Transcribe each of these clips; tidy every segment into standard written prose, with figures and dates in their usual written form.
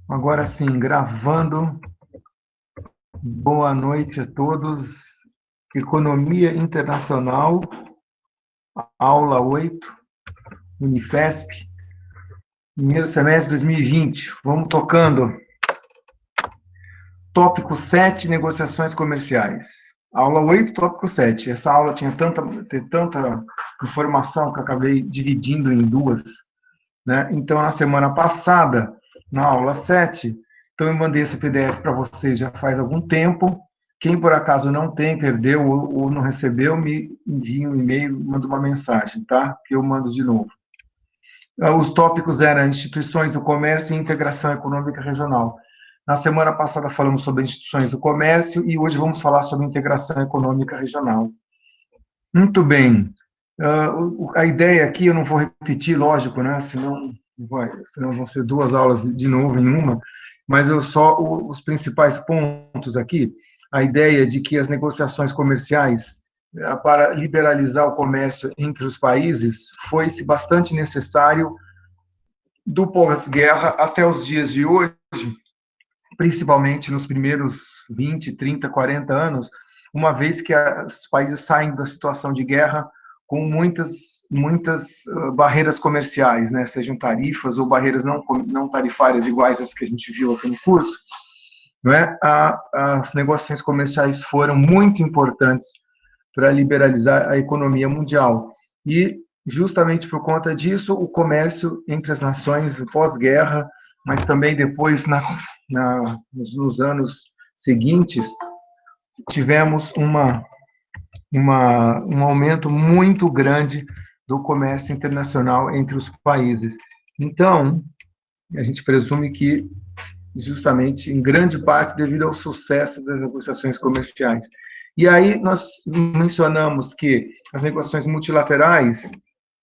Agora sim, gravando. Boa noite a todos. Economia Internacional, aula 8, Unifesp, primeiro semestre de 2020. Vamos tocando. Tópico 7, negociações comerciais. Aula 8, tópico 7. Essa aula tinha tanta informação que eu acabei dividindo em duas, né? Então, na semana passada, na aula 7, então eu mandei esse PDF para vocês já faz algum tempo. Quem por acaso não tem, perdeu ou não recebeu, me envia um e-mail, manda uma mensagem, tá? Que eu mando de novo. Os tópicos eram instituições do comércio e integração econômica regional. Na semana passada falamos sobre instituições do comércio e hoje vamos falar sobre integração econômica regional. Muito bem. A ideia aqui, eu não vou repetir, lógico, né? Senão vão ser duas aulas de novo em uma, mas eu só os principais pontos aqui. A ideia de que as negociações comerciais para liberalizar o comércio entre os países foi-se bastante necessário do pós-guerra até os dias de hoje, principalmente nos primeiros 20, 30, 40 anos, uma vez que os países saem da situação de guerra com muitas barreiras comerciais, né, sejam tarifas ou barreiras não tarifárias iguais às que a gente viu aqui no curso, não é? As negociações comerciais foram muito importantes para liberalizar a economia mundial. E, justamente por conta disso, o comércio entre as nações, pós-guerra, mas também depois, nos anos seguintes, tivemos um aumento muito grande do comércio internacional entre os países. Então, a gente presume que, justamente, em grande parte, devido ao sucesso das negociações comerciais. E aí nós mencionamos que as negociações multilaterais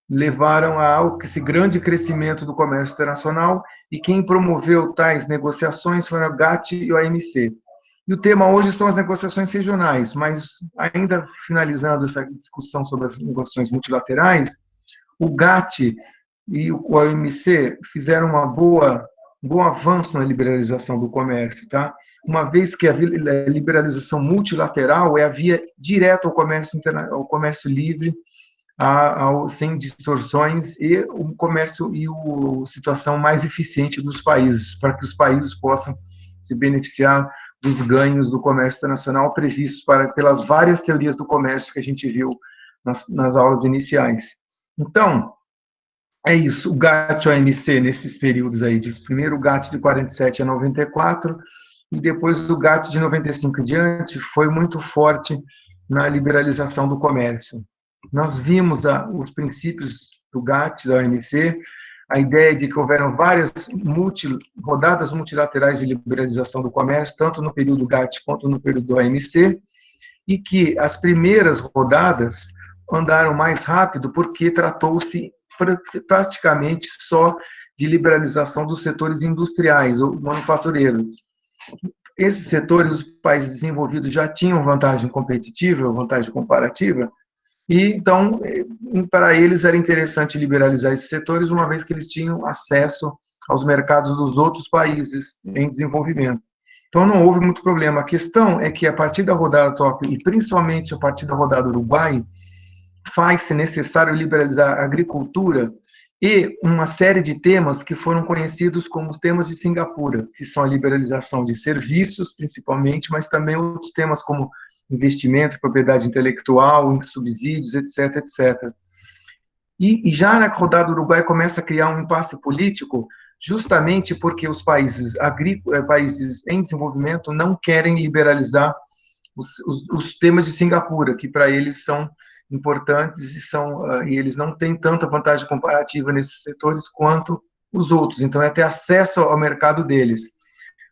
levaram a esse grande crescimento do comércio internacional e quem promoveu tais negociações foram a GATT e a OMC. E o tema hoje são as negociações regionais, mas ainda finalizando essa discussão sobre as negociações multilaterais, o GATT e o OMC fizeram um bom avanço na liberalização do comércio, tá? Uma vez que a liberalização multilateral é a via direta ao comércio livre, sem distorções e o comércio e a situação mais eficiente dos países, para que os países possam se beneficiar dos ganhos do comércio internacional previstos pelas várias teorias do comércio que a gente viu nas aulas iniciais. Então, é isso, o GATT e o OMC nesses períodos aí, primeiro o GATT de 47 a 94, e depois o GATT de 95 em diante, foi muito forte na liberalização do comércio. Nós vimos os princípios do GATT, da OMC, a ideia de que houveram várias rodadas multilaterais de liberalização do comércio, tanto no período GATT quanto no período do OMC, e que as primeiras rodadas andaram mais rápido porque tratou-se praticamente só de liberalização dos setores industriais ou manufatureiros. Esses setores, os países desenvolvidos já tinham vantagem competitiva, vantagem comparativa, e então, para eles era interessante liberalizar esses setores, uma vez que eles tinham acesso aos mercados dos outros países em desenvolvimento. Então, não houve muito problema. A questão é que, a partir da rodada Tóquio, e principalmente a partir da rodada Uruguai, faz-se necessário liberalizar a agricultura e uma série de temas que foram conhecidos como os temas de Singapura, que são a liberalização de serviços, principalmente, mas também outros temas como investimento, propriedade intelectual, subsídios, etc., etc. E já na rodada do Uruguai começa a criar um impasse político, justamente porque os países em desenvolvimento não querem liberalizar os temas de Singapura, que para eles são importantes e eles não têm tanta vantagem comparativa nesses setores quanto os outros. Então, é ter acesso ao mercado deles.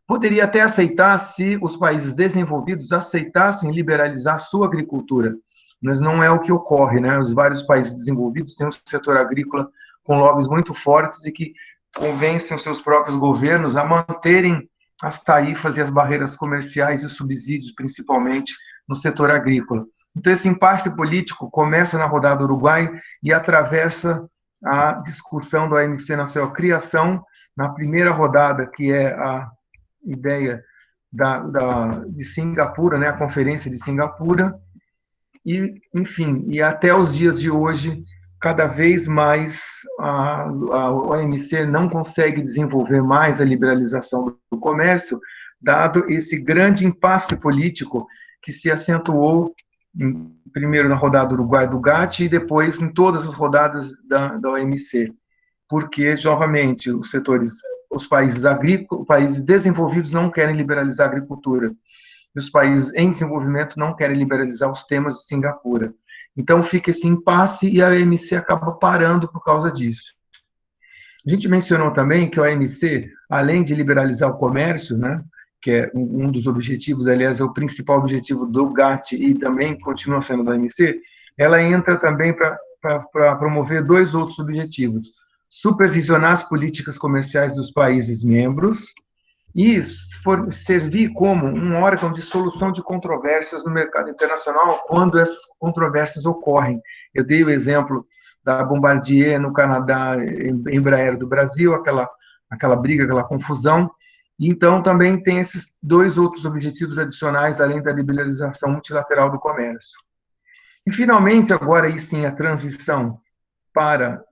Poderia até aceitar se os países desenvolvidos aceitassem liberalizar a sua agricultura, mas não é o que ocorre, né? Os vários países desenvolvidos têm um setor agrícola com lobbies muito fortes e que convencem os seus próprios governos a manterem as tarifas e as barreiras comerciais e subsídios, principalmente no setor agrícola. Então, esse impasse político começa na rodada do Uruguai e atravessa a discussão do OMC na sua criação, na primeira rodada, que é a ideia de Singapura, né, a Conferência de Singapura, e, enfim, e até os dias de hoje, cada vez mais a OMC não consegue desenvolver mais a liberalização do comércio, dado esse grande impasse político que se acentuou primeiro na rodada do Uruguai do GATT e depois em todas as rodadas da OMC, porque, novamente, os países agrícolas, países desenvolvidos não querem liberalizar a agricultura, e os países em desenvolvimento não querem liberalizar os temas de Singapura. Então, fica esse impasse e a OMC acaba parando por causa disso. A gente mencionou também que a OMC, além de liberalizar o comércio, né, que é um dos objetivos, aliás, é o principal objetivo do GATT e também continua sendo da OMC, ela entra também para promover dois outros objetivos: supervisionar as políticas comerciais dos países membros e servir como um órgão de solução de controvérsias no mercado internacional quando essas controvérsias ocorrem. Eu dei o exemplo da Bombardier no Canadá, Embraer do Brasil, aquela briga, aquela confusão. Então, também tem esses dois outros objetivos adicionais, além da liberalização multilateral do comércio. E, finalmente, agora aí sim, a transição para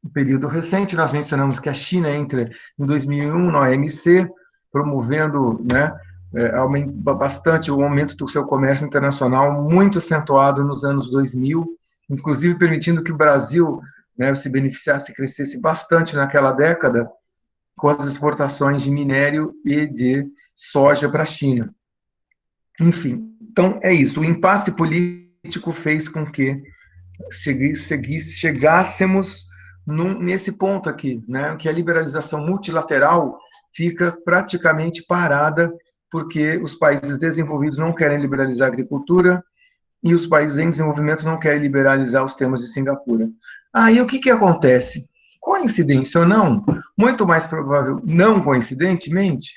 no período recente, nós mencionamos que a China entra em 2001 na OMC, promovendo, né, bastante o aumento do seu comércio internacional, muito acentuado nos anos 2000, inclusive permitindo que o Brasil, né, se beneficiasse e crescesse bastante naquela década com as exportações de minério e de soja para a China. Enfim, então é isso. O impasse político fez com que chegássemos nesse ponto aqui, né, que a liberalização multilateral fica praticamente parada porque os países desenvolvidos não querem liberalizar a agricultura e os países em desenvolvimento não querem liberalizar os temas de Singapura. Aí o que acontece? Coincidência ou não, muito mais provável, não coincidentemente,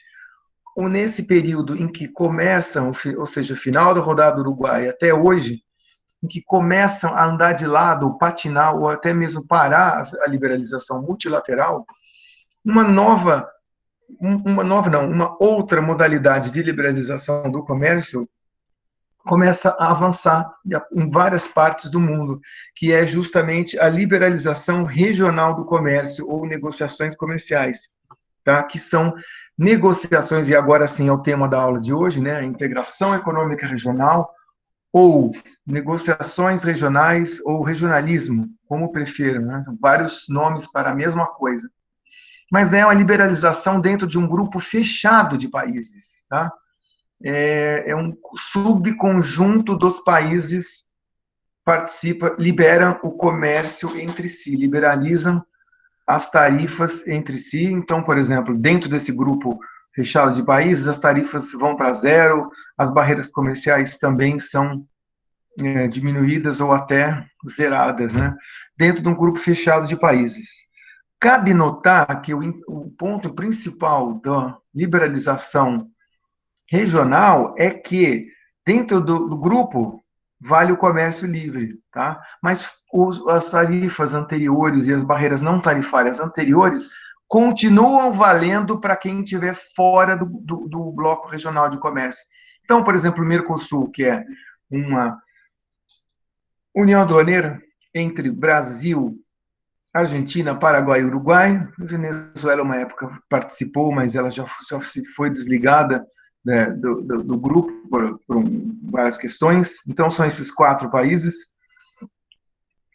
ou nesse período em que começam, ou seja, final da rodada do Uruguai até hoje, em que começam a andar de lado, ou patinar, ou até mesmo parar a liberalização multilateral, uma outra modalidade de liberalização do comércio começa a avançar em várias partes do mundo, que é justamente a liberalização regional do comércio ou negociações comerciais, tá? Que são negociações, e agora sim é o tema da aula de hoje, né? A integração econômica regional, ou negociações regionais, ou regionalismo, como prefiram, né? São vários nomes para a mesma coisa. Mas é uma liberalização dentro de um grupo fechado de países, tá? É um subconjunto dos países liberam o comércio entre si, liberalizam as tarifas entre si. Então, por exemplo, dentro desse grupo fechado de países, as tarifas vão para zero, as barreiras comerciais também são diminuídas ou até zeradas, né? Dentro de um grupo fechado de países. Cabe notar que o ponto principal da liberalização regional é que dentro do grupo vale o comércio livre, tá? Mas as tarifas anteriores e as barreiras não tarifárias anteriores continuam valendo para quem estiver fora do bloco regional de comércio. Então, por exemplo, o Mercosul, que é uma união aduaneira entre Brasil, Argentina, Paraguai e Uruguai. A Venezuela, uma época, participou, mas ela já foi desligada, né, do grupo por várias questões. Então, são esses 4 países.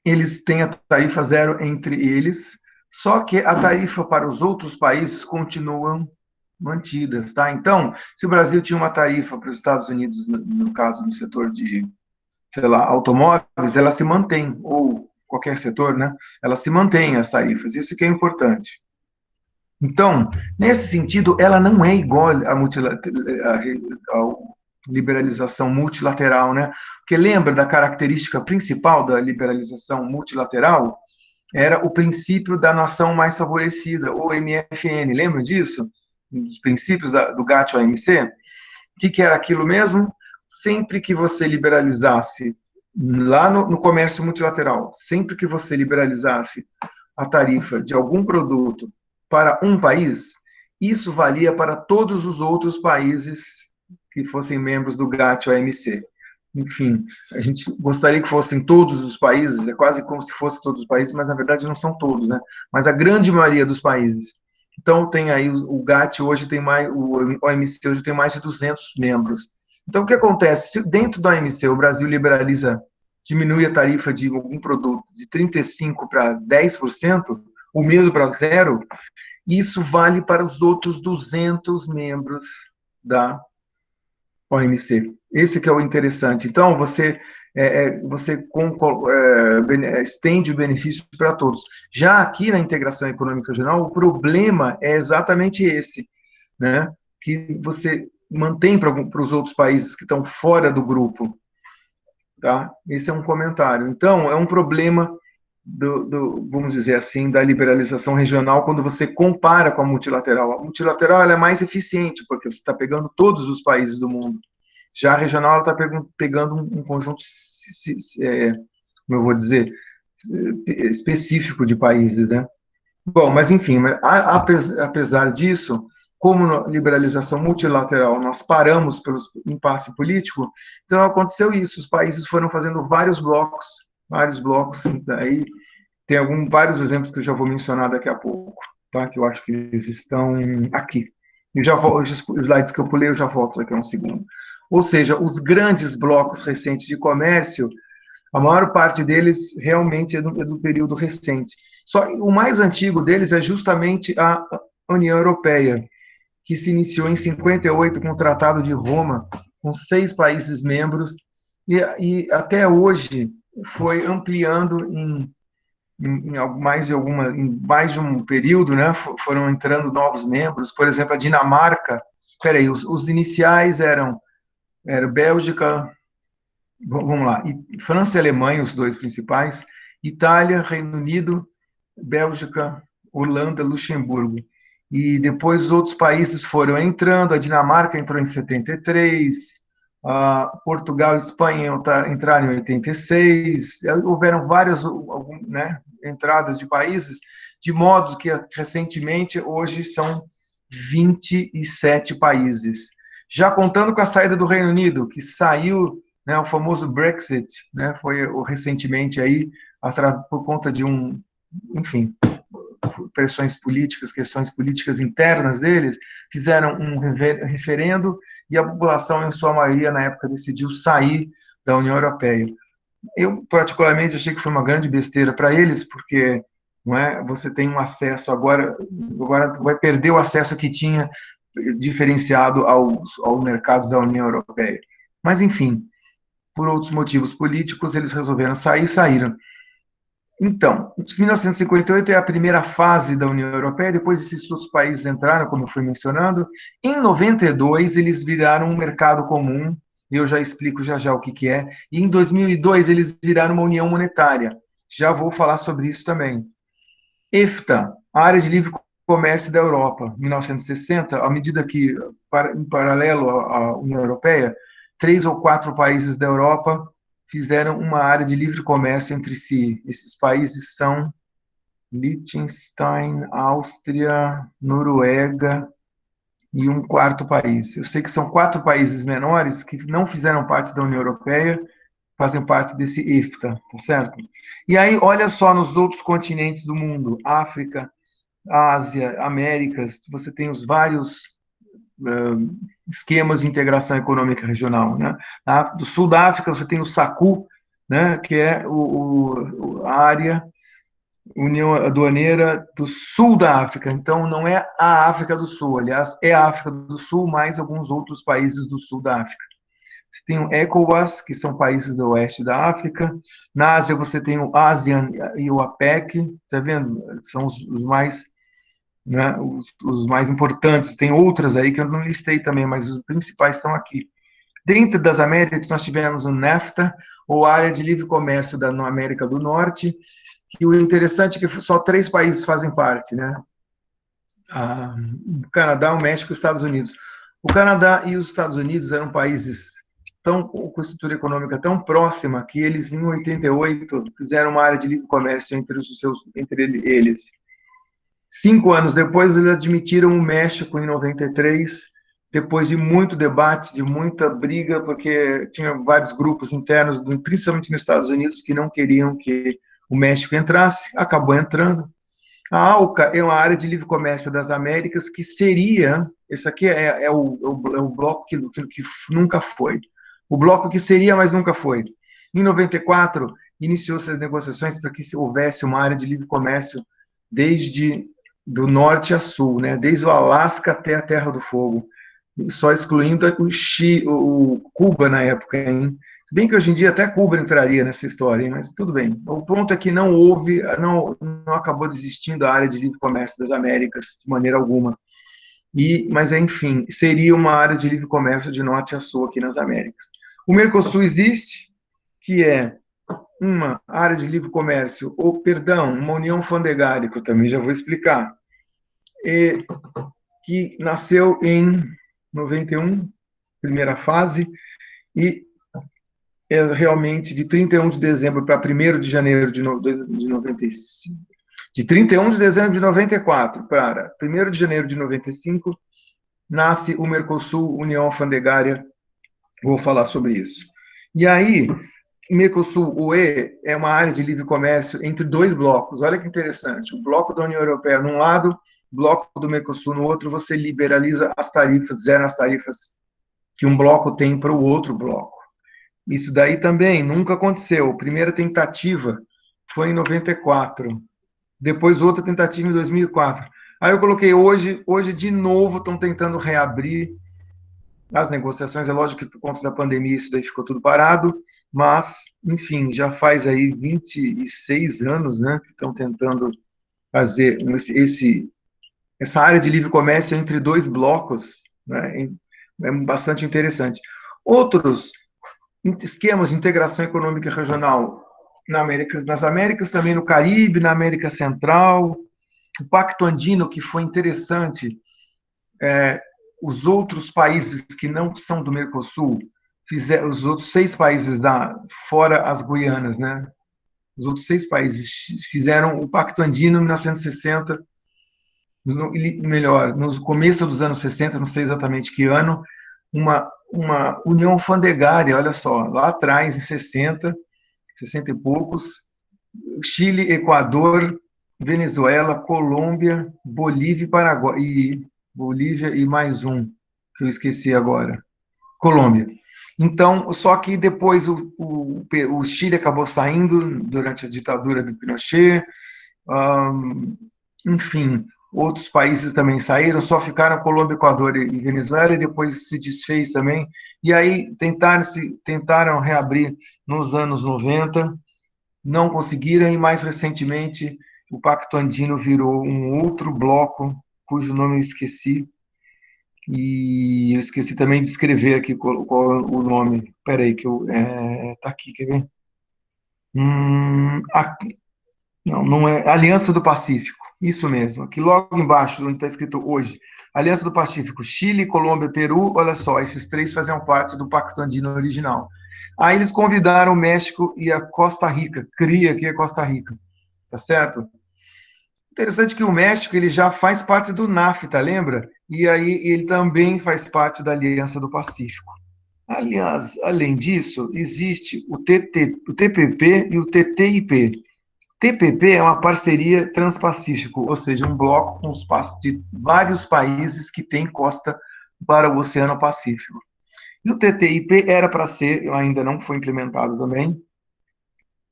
Eles têm a tarifa zero entre eles, só que a tarifa para os outros países continuam mantidas, tá? Então, se o Brasil tinha uma tarifa para os Estados Unidos, no caso, no setor de, sei lá, automóveis, ela se mantém, ou qualquer setor, né? Ela se mantém as tarifas, isso que é importante. Então, nesse sentido, ela não é igual à liberalização multilateral, né? Porque lembra da característica principal da liberalização multilateral? Era o princípio da nação mais favorecida, ou MFN, lembra disso? Dos princípios do GATT-OMC? O que era aquilo mesmo? Sempre que você liberalizasse lá no comércio multilateral, sempre que você liberalizasse a tarifa de algum produto para um país, isso valia para todos os outros países que fossem membros do GATT ou OMC. Enfim, a gente gostaria que fossem todos os países, é quase como se fossem todos os países, mas na verdade não são todos, né? Mas a grande maioria dos países. Então tem aí o GATT hoje tem mais, o OMC hoje tem mais de 200 membros. Então o que acontece? Se dentro da OMC o Brasil liberaliza, diminui a tarifa de algum produto de 35% para 10%, ou mesmo para zero, isso vale para os outros 200 membros da OMC. Esse que é o interessante. Então, estende o benefício para todos. Já aqui na integração econômica regional, o problema é exatamente esse, né? Que você mantém para os outros países que estão fora do grupo. Tá? Esse é um comentário. Então, é um problema vamos dizer assim, da liberalização regional quando você compara com a multilateral. A multilateral ela é mais eficiente, porque você está pegando todos os países do mundo. Já a regional ela está pegando um conjunto, como eu vou dizer, específico de países, né? Bom, mas enfim, apesar disso, como na liberalização multilateral nós paramos pelo impasse político, então aconteceu isso, os países foram fazendo vários blocos, aí tem vários exemplos que eu já vou mencionar daqui a pouco, tá? Que eu acho que eles estão aqui. Eu já vou, os slides que eu pulei, eu já volto daqui a um segundo. Ou seja, os grandes blocos recentes de comércio, a maior parte deles realmente é do período recente. Só o mais antigo deles é justamente a União Europeia, que se iniciou em 58 com o Tratado de Roma, com 6 países membros, e até hoje foi ampliando em mais de um período, né, foram entrando novos membros. Por exemplo, a Dinamarca, peraí, os iniciais eram Bélgica, vamos lá, França e Alemanha, os dois principais, Itália, Reino Unido, Bélgica, Holanda, Luxemburgo. E depois os outros países foram entrando, a Dinamarca entrou em 73, Portugal e Espanha entraram em 86, houveram várias, né, entradas de países, de modo que recentemente hoje são 27 países. Já contando com a saída do Reino Unido, que saiu, né, o famoso Brexit, né, foi recentemente aí, por conta de enfim, pressões políticas, questões políticas internas deles, fizeram um referendo e a população, em sua maioria, na época, decidiu sair da União Europeia. Eu, particularmente, achei que foi uma grande besteira para eles, porque não é, você tem um acesso agora vai perder o acesso que tinha diferenciado aos mercados da União Europeia. Mas, enfim, por outros motivos políticos, eles resolveram sair e saíram. Então, 1958 é a primeira fase da União Europeia, depois esses outros países entraram, como eu fui mencionando. Em 92, eles viraram um mercado comum, eu já explico já o que é. E em 2002, eles viraram uma união monetária. Já vou falar sobre isso também. EFTA, a Área de Livre Comércio da Europa, 1960, à medida que, em paralelo à União Europeia, 3 ou 4 países da Europa fizeram uma área de livre comércio entre si. Esses países são Liechtenstein, Áustria, Noruega e um quarto país. Eu sei que são 4 países menores que não fizeram parte da União Europeia, fazem parte desse EFTA, tá certo? E aí, olha só nos outros continentes do mundo, África, Ásia, Américas, você tem os vários esquemas de integração econômica regional, né? Do sul da África você tem o SACU, né, que é a área União Aduaneira do sul da África. Então não é a África do Sul, aliás, é a África do Sul mais alguns outros países do sul da África. Você tem o ECOWAS, que são países do oeste da África. Na Ásia você tem o ASEAN e o APEC, tá vendo? São os mais, né, os mais importantes. Tem outras aí que eu não listei também, mas os principais estão aqui. Dentro das Américas, nós tivemos o NAFTA, ou Área de Livre Comércio da América do Norte, que o interessante é que só 3 países fazem parte, né? O Canadá, o México e os Estados Unidos. O Canadá e os Estados Unidos eram países com estrutura econômica tão próxima que eles, em 88, fizeram uma área de livre comércio entre eles. 5 anos depois, eles admitiram o México em 93, depois de muito debate, de muita briga, porque tinha vários grupos internos, principalmente nos Estados Unidos, que não queriam que o México entrasse, acabou entrando. A ALCA é uma área de livre comércio das Américas que seria, esse aqui é o bloco que nunca foi. O bloco que seria, mas nunca foi. Em 94, iniciou-se as negociações para que houvesse uma área de livre comércio desde do norte a sul, né? Desde o Alasca até a Terra do Fogo, só excluindo o Cuba na época, hein? Se bem que hoje em dia até Cuba entraria nessa história, hein? Mas tudo bem. O ponto é que não acabou desistindo a área de livre comércio das Américas de maneira alguma. Mas, enfim, seria uma área de livre comércio de norte a sul aqui nas Américas. O Mercosul existe, que é uma área de livre comércio, ou, perdão, uma união fandegária, que eu também já vou explicar, que nasceu em 91, primeira fase, e é realmente de 31 de dezembro para 1º de janeiro de 95, de 31 de dezembro de 94 para 1º de janeiro de 95, nasce o Mercosul, União Alfandegária, vou falar sobre isso. E aí, Mercosul-UE é uma área de livre comércio entre dois blocos, olha que interessante, o bloco da União Europeia num lado, o bloco do Mercosul no outro, você liberaliza as tarifas, zera as tarifas que um bloco tem para o outro bloco. Isso daí também nunca aconteceu. A primeira tentativa foi em 94. Depois outra tentativa em 2004. Aí eu coloquei hoje de novo estão tentando reabrir as negociações. É lógico que por conta da pandemia isso daí ficou tudo parado, mas, enfim, já faz aí 26 anos, né, que estão tentando fazer essa área de livre comércio entre dois blocos, né, é bastante interessante. Outros esquemas de integração econômica regional nas Américas, também no Caribe, na América Central, o Pacto Andino, que foi interessante, os outros países que não são do Mercosul, os outros 6 países fora as Guianas, né? Os outros 6 países fizeram o Pacto Andino em 1960, no começo dos anos 60, não sei exatamente que ano, uma união alfandegária, olha só, lá atrás, em 60 e poucos, Chile, Equador, Venezuela, Colômbia, Bolívia e Paraguai, Bolívia e mais um, que eu esqueci agora, Colômbia. Então, só que depois o Chile acabou saindo durante a ditadura do Pinochet, enfim, outros países também saíram, só ficaram Colômbia, Equador e Venezuela, e depois se desfez também. E aí tentaram reabrir nos anos 90, não conseguiram, e mais recentemente o Pacto Andino virou um outro bloco, cujo nome eu esqueci, e eu esqueci também de escrever aqui qual é o nome. Espera aí, que tá aqui, quer ver? Aqui, não é Aliança do Pacífico, isso mesmo, aqui logo embaixo, onde está escrito hoje, Aliança do Pacífico, Chile, Colômbia, Peru, olha só, esses 3 faziam parte do Pacto Andino original. Aí eles convidaram o México e a Costa Rica, cria aqui a Costa Rica, tá certo? Interessante que o México ele já faz parte do NAFTA, lembra? E aí ele também faz parte da Aliança do Pacífico. Aliás, além disso, existe o TPP e o TTIP. TPP é uma parceria transpacífico, ou seja, um bloco com de vários países que têm costa para o Oceano Pacífico. E o TTIP era para ser, ainda não foi implementado também,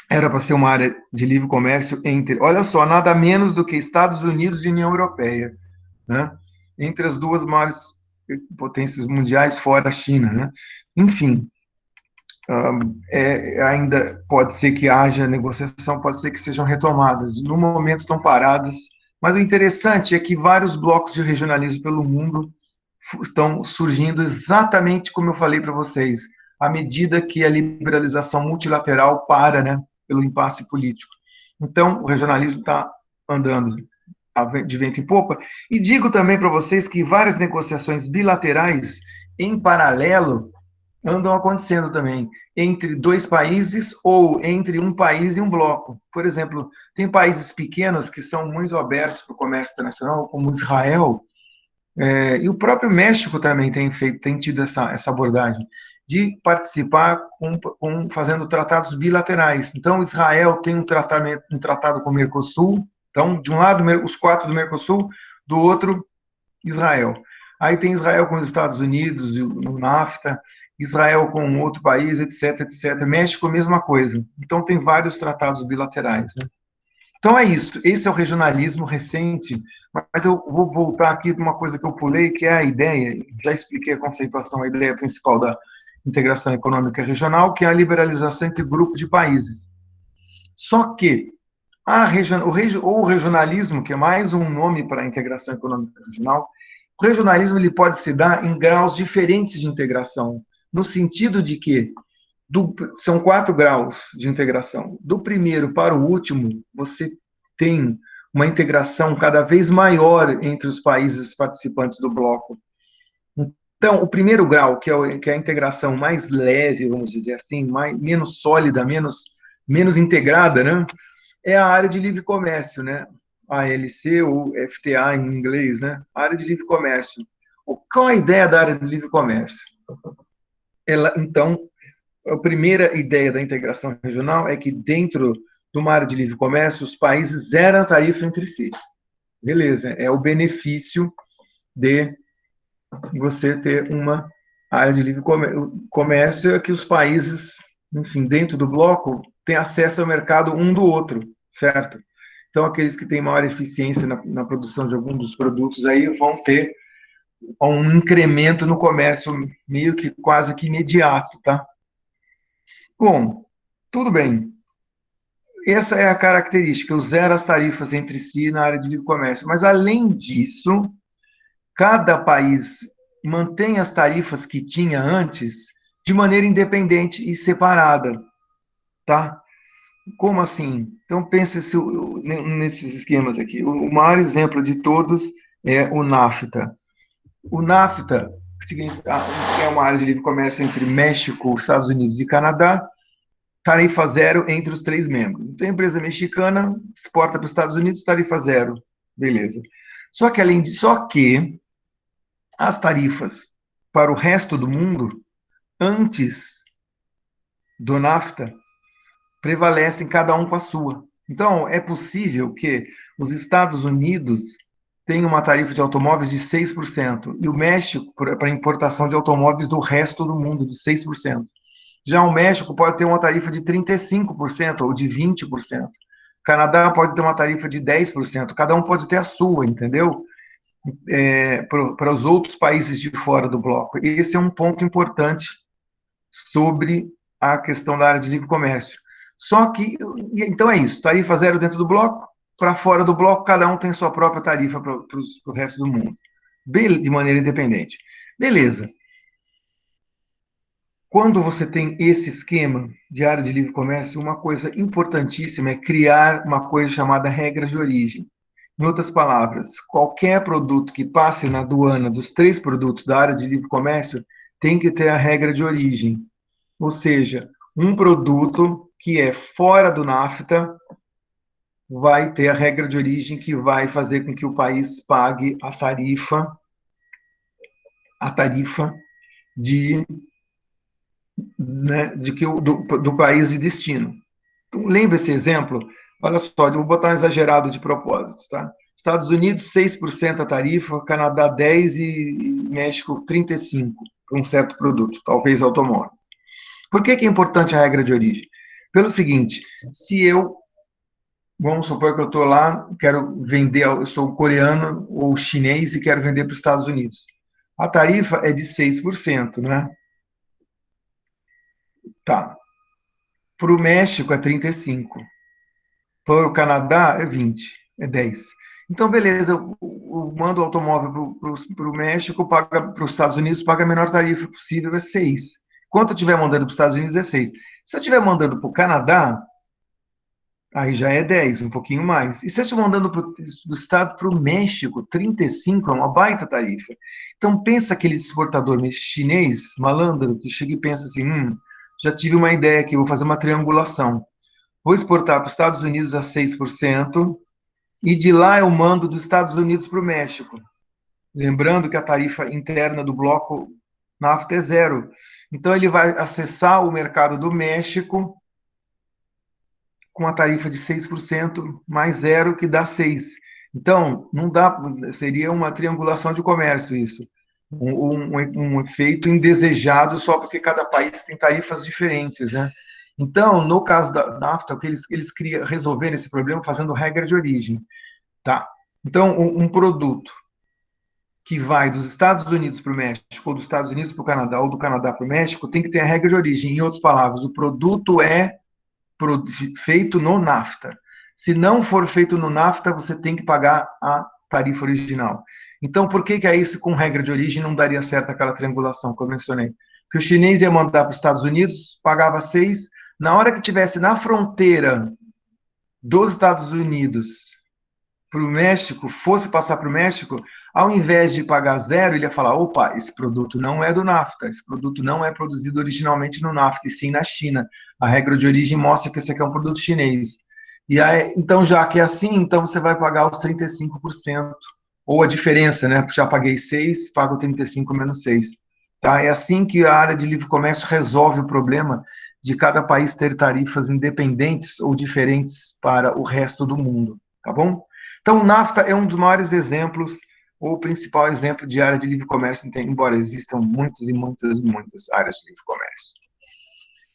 era para ser uma área de livre comércio entre, olha só, nada menos do que Estados Unidos e União Europeia, né? Entre as duas maiores potências mundiais, fora a China, né? Enfim, ainda pode ser que haja negociação, pode ser que sejam retomadas. No momento estão paradas, mas o interessante é que vários blocos de regionalismo pelo mundo estão surgindo exatamente como eu falei para vocês, à medida que a liberalização multilateral para, né, pelo impasse político. Então, o regionalismo está andando de vento em popa. E digo também para vocês que várias negociações bilaterais, em paralelo, andam acontecendo também entre dois países ou entre um país e um bloco. Por exemplo, tem países pequenos que são muito abertos para o comércio internacional, como Israel, e o próprio México também tem tido essa abordagem de participar fazendo tratados bilaterais. Então, Israel tem um tratado com o Mercosul. Então, de um lado, os quatro do Mercosul, do outro, Israel. Aí tem Israel com os Estados Unidos, no NAFTA, Israel com outro país, etc, etc. México, mesma coisa. Então, tem vários tratados bilaterais, né? Então é isso, esse é o regionalismo recente, mas eu vou voltar aqui para uma coisa que eu pulei, que é a ideia, já expliquei a conceituação, a ideia principal da integração econômica regional, que é a liberalização entre grupos de países. Só que o regionalismo, que é mais um nome para a integração econômica regional, o regionalismo ele pode se dar em graus diferentes de integração, no sentido de que são 4 graus de integração. Do primeiro para o último, você tem uma integração cada vez maior entre os países participantes do bloco. Então, o primeiro grau, que é a integração mais leve, vamos dizer assim, menos sólida, menos integrada, né? É a área de livre comércio, né? ALC ou FTA em inglês, né? A área de livre comércio. Qual a ideia da área de livre comércio? Então, a primeira ideia da integração regional é que dentro de uma área de livre comércio, os países zeram a tarifa entre si. Beleza, é o benefício de você ter uma área de livre comércio, é que os países, enfim, dentro do bloco, têm acesso ao mercado um do outro, certo? Então, aqueles que têm maior eficiência na produção de algum dos produtos aí vão ter um incremento no comércio meio que quase que imediato, tá? Bom, tudo bem. Essa é a característica, eu zero as tarifas entre si na área de livre comércio. Mas, além disso, cada país mantém as tarifas que tinha antes de maneira independente e separada, tá? Como assim? Então, pense nesses esquemas aqui. O maior exemplo de todos é o NAFTA. O NAFTA é uma área de livre comércio entre México, Estados Unidos e Canadá, tarifa zero entre os 3 membros. Então, a empresa mexicana exporta para os Estados Unidos, tarifa zero. Beleza. Só que as tarifas para o resto do mundo, antes do NAFTA, prevalecem cada um com a sua. Então, é possível que os Estados Unidos tenham uma tarifa de automóveis de 6%, e o México, para importação de automóveis do resto do mundo, de 6%. Já o México pode ter uma tarifa de 35% ou de 20%. O Canadá pode ter uma tarifa de 10%. Cada um pode ter a sua, entendeu? Para os outros países de fora do bloco. Esse é um ponto importante sobre a questão da área de livre comércio. Só que, então é isso, tarifa zero dentro do bloco, para fora do bloco, cada um tem sua própria tarifa para o resto do mundo, de maneira independente. Beleza. Quando você tem esse esquema de área de livre comércio, uma coisa importantíssima é criar uma coisa chamada regra de origem. Em outras palavras, qualquer produto que passe na aduana dos 3 produtos da área de livre comércio tem que ter a regra de origem. Ou seja, um produto que é fora do NAFTA vai ter a regra de origem que vai fazer com que o país pague a tarifa de né, do país de destino. Então, lembra esse exemplo? Olha só, eu vou botar um exagerado de propósito, tá? Estados Unidos, 6% a tarifa, Canadá, 10% e México, 35% para um certo produto, talvez automóvel. Por que é importante a regra de origem? Pelo seguinte, se vamos supor que eu estou lá, quero vender, eu sou coreano ou chinês e quero vender para os Estados Unidos. A tarifa é de 6%, né? Tá. Para o México é 35%. Para o Canadá é 20%, é 10%. Então, beleza, eu mando o automóvel para o México, para os Estados Unidos, paga a menor tarifa possível, é 6%. Quanto eu estiver mandando para os Estados Unidos é 6%. Se eu estiver mandando para o Canadá, Aí já é 10, um pouquinho mais. E se eu estiver mandando do estado para o México, 35 é uma baita tarifa. Então, pensa aquele exportador chinês, malandro, que chega e pensa assim, já tive uma ideia aqui, vou fazer uma triangulação. Vou exportar para os Estados Unidos a 6%, e de lá eu mando dos Estados Unidos para o México. Lembrando que a tarifa interna do bloco NAFTA é zero. Então, ele vai acessar o mercado do México com a tarifa de 6% mais zero, que dá 6. Então, não dá, seria uma triangulação de comércio isso. Um efeito indesejado só porque cada país tem tarifas diferentes, né? Então, no caso da NAFTA, eles resolveram esse problema fazendo regra de origem, tá? Então, um produto que vai dos Estados Unidos para o México, ou dos Estados Unidos para o Canadá, ou do Canadá para o México, tem que ter a regra de origem. Em outras palavras, o produto é feito no NAFTA. Se não for feito no NAFTA, você tem que pagar a tarifa original. Então, por que aí, com regra de origem, não daria certo aquela triangulação que eu mencionei? Porque o chinês ia mandar para os Estados Unidos, pagava 6, na hora que tivesse na fronteira dos Estados Unidos para o México, fosse passar para o México, ao invés de pagar zero, ele ia falar: opa, esse produto não é do NAFTA, esse produto não é produzido originalmente no NAFTA, e sim na China. A regra de origem mostra que esse aqui é um produto chinês. E aí, então, já que é assim, então você vai pagar os 35%, ou a diferença, né? Já paguei 6, pago 35 menos 6. Tá? É assim que a área de livre comércio resolve o problema de cada país ter tarifas independentes ou diferentes para o resto do mundo, tá bom? Então, o NAFTA é um dos maiores exemplos, ou o principal exemplo de área de livre comércio, embora existam muitas e muitas e muitas áreas de livre comércio.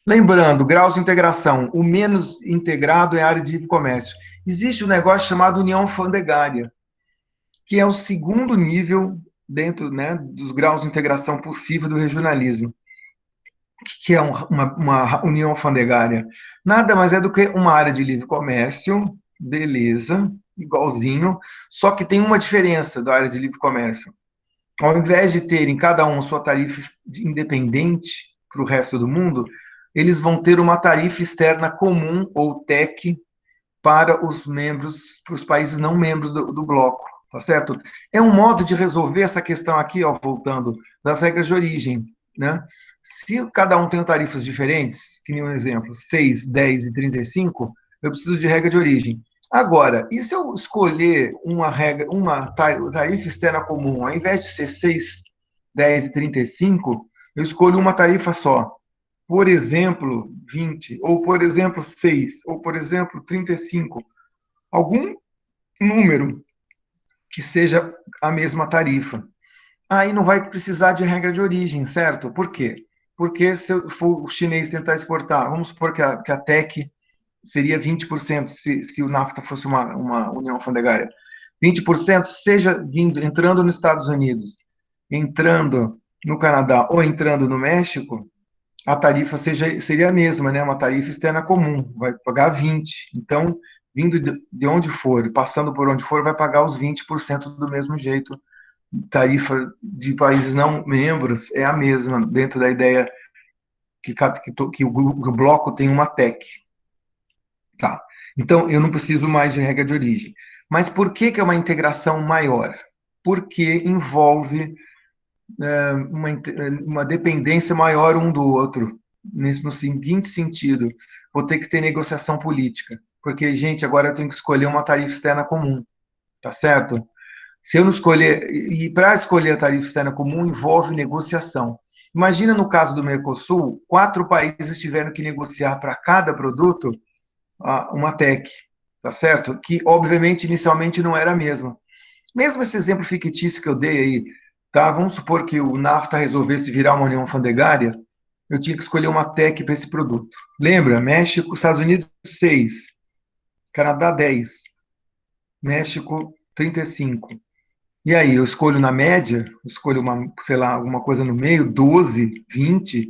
Lembrando, graus de integração, o menos integrado é a área de livre comércio. Existe um negócio chamado união alfandegária, que é o segundo nível dentro, né, dos graus de integração possível do regionalismo. O que é uma união alfandegária? Nada mais é do que uma área de livre comércio, beleza, igualzinho, só que tem uma diferença da área de livre comércio. Ao invés de terem cada um sua tarifa independente para o resto do mundo, eles vão ter uma tarifa externa comum, ou TEC, para os membros, para os países não membros do bloco, tá certo? É um modo de resolver essa questão aqui, ó, voltando, das regras de origem, né? Se cada um tem tarifas diferentes, que nem um exemplo, 6, 10 e 35, eu preciso de regra de origem. Agora, e se eu escolher uma tarifa externa comum, ao invés de ser 6, 10 e 35, eu escolho uma tarifa só. Por exemplo, 20, ou por exemplo, 6, ou por exemplo, 35. Algum número que seja a mesma tarifa. Aí não vai precisar de regra de origem, certo? Por quê? Porque se for o chinês tentar exportar, vamos supor que a TEC seria 20% se o NAFTA fosse uma união alfandegária. 20% seja entrando nos Estados Unidos, entrando no Canadá ou entrando no México, a tarifa seria a mesma, né? Uma tarifa externa comum, vai pagar 20. Então, vindo de onde for, passando por onde for, vai pagar os 20% do mesmo jeito. Tarifa de países não membros é a mesma, dentro da ideia que o bloco tem uma TEC. Tá. Então, eu não preciso mais de regra de origem. Mas por que é uma integração maior? Porque envolve uma dependência maior um do outro, no seguinte sentido: vou ter que ter negociação política, porque, gente, agora eu tenho que escolher uma tarifa externa comum, tá certo? Se eu não escolher, e para escolher a tarifa externa comum envolve negociação. Imagina no caso do Mercosul, 4 países tiveram que negociar para cada produto uma TEC, tá certo? Que, obviamente, inicialmente não era a mesma. Mesmo esse exemplo fictício que eu dei aí, tá? Vamos supor que o NAFTA resolvesse virar uma união alfandegária, eu tinha que escolher uma TEC para esse produto. Lembra? México, Estados Unidos, 6. Canadá, 10. México, 35. E aí, eu escolho na média, escolho sei lá, alguma coisa no meio, 12, 20,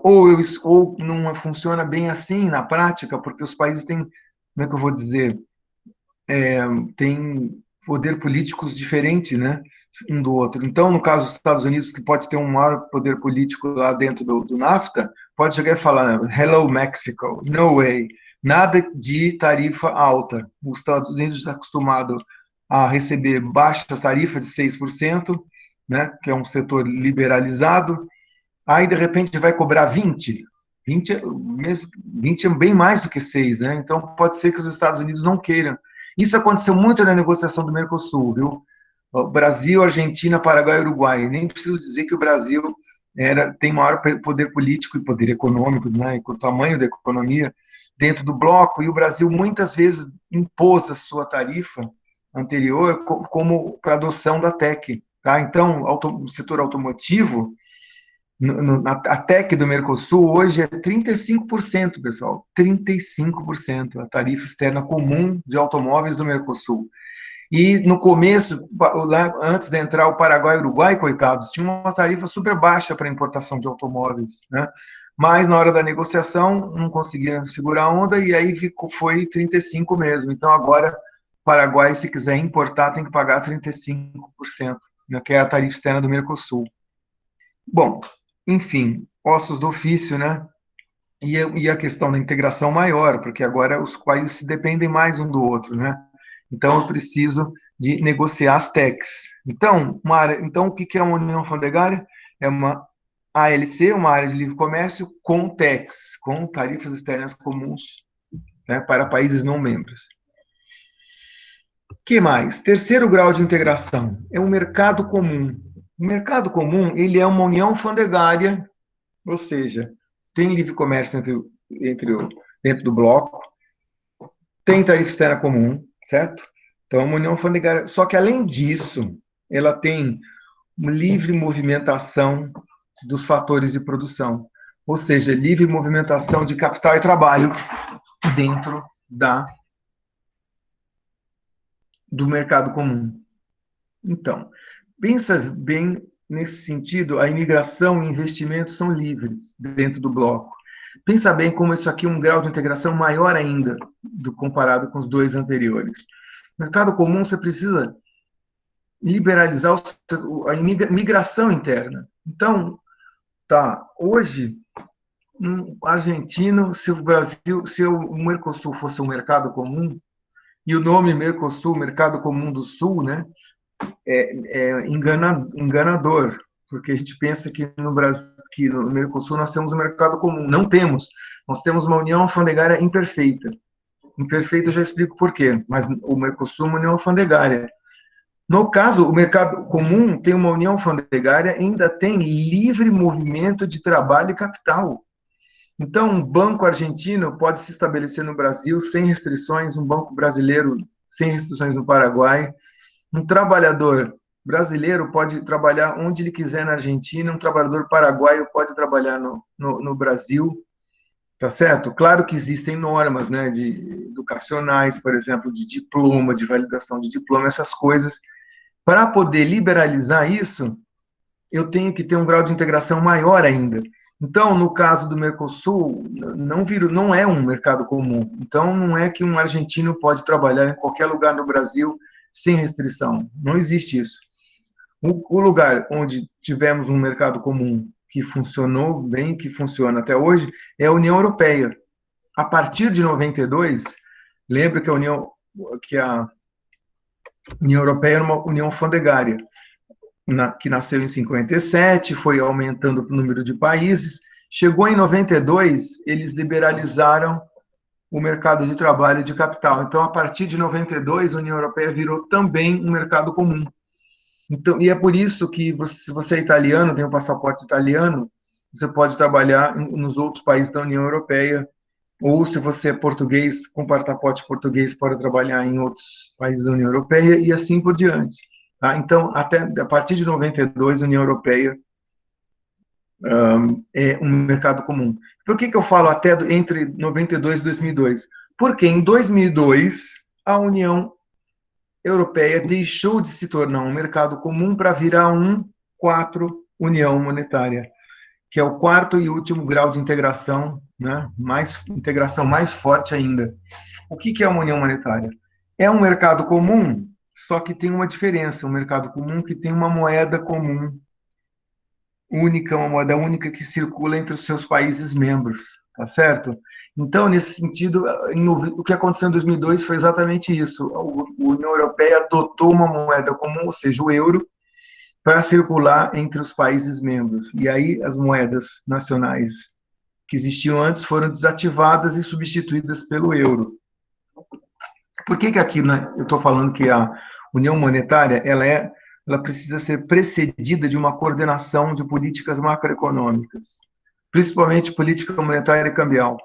ou não funciona bem assim na prática, porque os países têm, como é que eu vou dizer, têm poder políticos diferente, né, um do outro. Então, no caso dos Estados Unidos, que pode ter um maior poder político lá dentro do NAFTA, pode chegar e falar: Hello, Mexico, no way. Nada de tarifa alta. Os Estados Unidos está acostumado a receber baixas tarifas de 6%, né, que é um setor liberalizado. Aí, de repente, vai cobrar 20%. 20 é bem mais do que 6, né? Então, pode ser que os Estados Unidos não queiram. Isso aconteceu muito na negociação do Mercosul, viu? O Brasil, Argentina, Paraguai e Uruguai. Nem preciso dizer que o Brasil tem maior poder político e poder econômico, né? E com o tamanho da economia dentro do bloco, e o Brasil muitas vezes impôs a sua tarifa anterior como para adoção da TEC. Tá? Então, o setor automotivo, a TEC do Mercosul hoje é 35%, pessoal. 35% a tarifa externa comum de automóveis do Mercosul. E no começo, lá, antes de entrar o Paraguai e o Uruguai, coitados, tinha uma tarifa super baixa para importação de automóveis, né? Mas na hora da negociação não conseguiram segurar a onda e aí foi 35 mesmo. Então agora o Paraguai, se quiser importar, tem que pagar 35%, né, que é a tarifa externa do Mercosul. Bom, enfim, ossos do ofício, né? E a questão da integração maior, porque agora os países se dependem mais um do outro, né? Então, eu preciso de negociar as TECs. Então o que é uma união alfandegária? É uma ALC, uma área de livre comércio, com TECs, com tarifas externas comuns, né, para países não membros. O que mais? Terceiro grau de integração é o mercado comum. O mercado comum, ele é uma união alfandegária, ou seja, tem livre comércio dentro do bloco, tem tarifa externa comum, certo? Então, é uma união alfandegária. Só que, além disso, ela tem uma livre movimentação dos fatores de produção, ou seja, livre movimentação de capital e trabalho dentro do mercado comum. Então, pensa bem nesse sentido, a imigração e investimentos são livres dentro do bloco. Pensa bem como isso aqui é um grau de integração maior ainda comparado com os dois anteriores. No mercado comum, você precisa liberalizar a migração interna. Então, tá, hoje, um argentino, se o Brasil, se o Mercosul fosse um mercado comum, e o nome Mercosul, Mercado Comum do Sul, né, enganador, porque a gente pensa que no Brasil, que no Mercosul nós temos um mercado comum. Não temos. Nós temos uma união alfandegária imperfeita. Imperfeita eu já explico por quê, mas o Mercosul é uma união alfandegária. No caso, o mercado comum tem uma união alfandegária, ainda tem livre movimento de trabalho e capital. Então, um banco argentino pode se estabelecer no Brasil sem restrições, um banco brasileiro sem restrições no Paraguai, um trabalhador brasileiro pode trabalhar onde ele quiser na Argentina, um trabalhador paraguaio pode trabalhar no Brasil, tá certo? Claro que existem normas, né, educacionais, por exemplo, de diploma, de validação de diploma, essas coisas. Para poder liberalizar isso, eu tenho que ter um grau de integração maior ainda. Então, no caso do Mercosul, não é um mercado comum. Então, não é que um argentino pode trabalhar em qualquer lugar no Brasil sem restrição. Não existe isso. O lugar onde tivemos um mercado comum que funcionou bem, que funciona até hoje, é a União Europeia. A partir de 92, lembra que a União Europeia era uma união alfandegária, que nasceu em 57, foi aumentando o número de países. Chegou em 92, eles liberalizaram o mercado de trabalho e de capital. Então, a partir de 92, a União Europeia virou também um mercado comum. Então, e é por isso que, se você é italiano, tem um passaporte italiano, você pode trabalhar nos outros países da União Europeia, ou se você é português, com passaporte português, pode trabalhar em outros países da União Europeia, e assim por diante. Tá? Então, a partir de 92, a União Europeia é um mercado comum. Por que eu falo até entre 92 e 2002? Porque em 2002, a União Europeia deixou de se tornar um mercado comum para virar União Monetária, que é o quarto e último grau de integração, né? Integração mais forte ainda. O que é uma União Monetária? É um mercado comum, só que tem uma diferença, um mercado comum que tem uma moeda comum, única, uma moeda única que circula entre os seus países membros, tá certo? Então, nesse sentido, o que aconteceu em 2002 foi exatamente isso. A União Europeia adotou uma moeda comum, ou seja, o euro, para circular entre os países membros. E aí as moedas nacionais que existiam antes foram desativadas e substituídas pelo euro. Por que aqui, né, eu estou falando que a União Monetária ela precisa ser precedida de uma coordenação de políticas macroeconômicas, principalmente política monetária e cambial.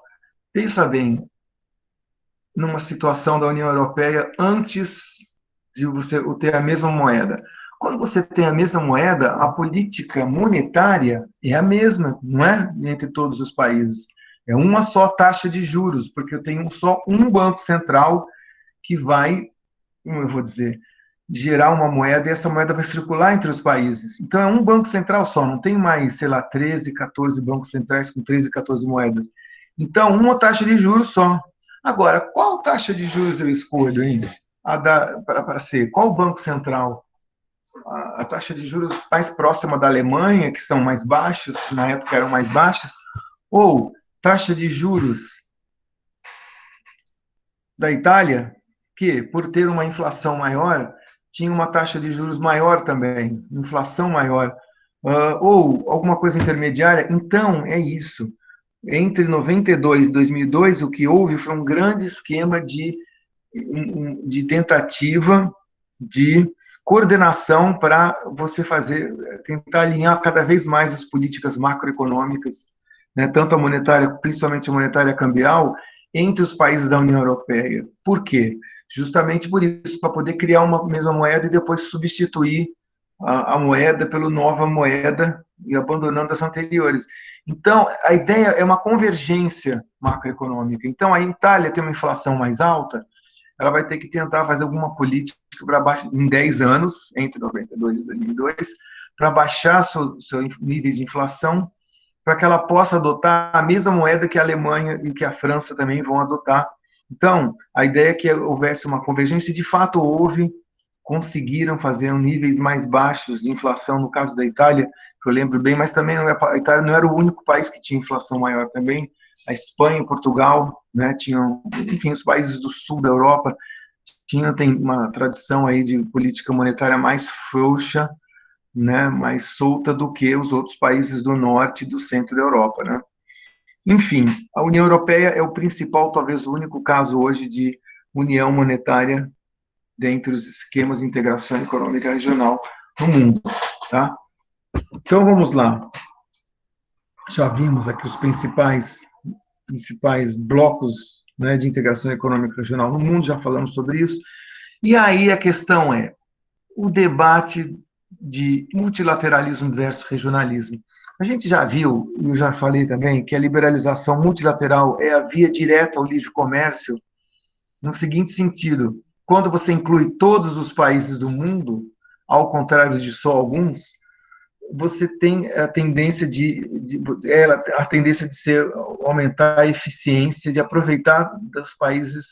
Pensa bem, numa situação da União Europeia antes de você ter a mesma moeda. Quando você tem a mesma moeda, a política monetária é a mesma, não é? Entre todos os países. É uma só taxa de juros, porque eu tenho só um banco central que vai, como eu vou dizer, gerar uma moeda e essa moeda vai circular entre os países. Então é um banco central só, não tem mais, sei lá, 13, 14 bancos centrais com 13, 14 moedas. Então, uma taxa de juros só. Agora, qual taxa de juros eu escolho, hein? Para ser? Qual banco central? A taxa de juros mais próxima da Alemanha, que são mais baixas, na época eram mais baixas, ou taxa de juros da Itália, que, por ter uma inflação maior, tinha uma taxa de juros maior também, inflação maior, ou alguma coisa intermediária. Então, é isso. Entre 92 e 2002, o que houve foi um grande esquema de tentativa de coordenação para você tentar alinhar cada vez mais as políticas macroeconômicas, né, tanto a monetária, principalmente a monetária cambial, entre os países da União Europeia. Por quê? Justamente por isso, para poder criar uma mesma moeda e depois substituir a moeda pela nova moeda e abandonando as anteriores. Então, a ideia é uma convergência macroeconômica. Então, a Itália tem uma inflação mais alta, ela vai ter que tentar fazer alguma política para baixar em 10 anos, entre 92 e 2002, para baixar seus níveis de inflação, para que ela possa adotar a mesma moeda que a Alemanha e que a França também vão adotar. Então, a ideia é que houvesse uma convergência, e de fato houve, conseguiram fazer níveis mais baixos de inflação, no caso da Itália, que eu lembro bem, mas também a Itália não era o único país que tinha inflação maior também, a Espanha e Portugal, né, tinham, enfim, os países do sul da Europa tem uma tradição aí de política monetária mais frouxa, né, mais solta do que os outros países do norte e do centro da Europa, né. Enfim, a União Europeia é o principal, talvez o único caso hoje de união monetária dentre os esquemas de integração econômica regional no mundo, tá? Então vamos lá. Já vimos aqui os principais blocos, né, de integração econômica regional no mundo, já falamos sobre isso. E aí a questão é o debate de multilateralismo versus regionalismo. A gente já viu, e eu já falei também, que a liberalização multilateral é a via direta ao livre comércio, no seguinte sentido: quando você inclui todos os países do mundo, ao contrário de só alguns, você tem a tendência a tendência de ser aumentar a eficiência, de aproveitar dos países,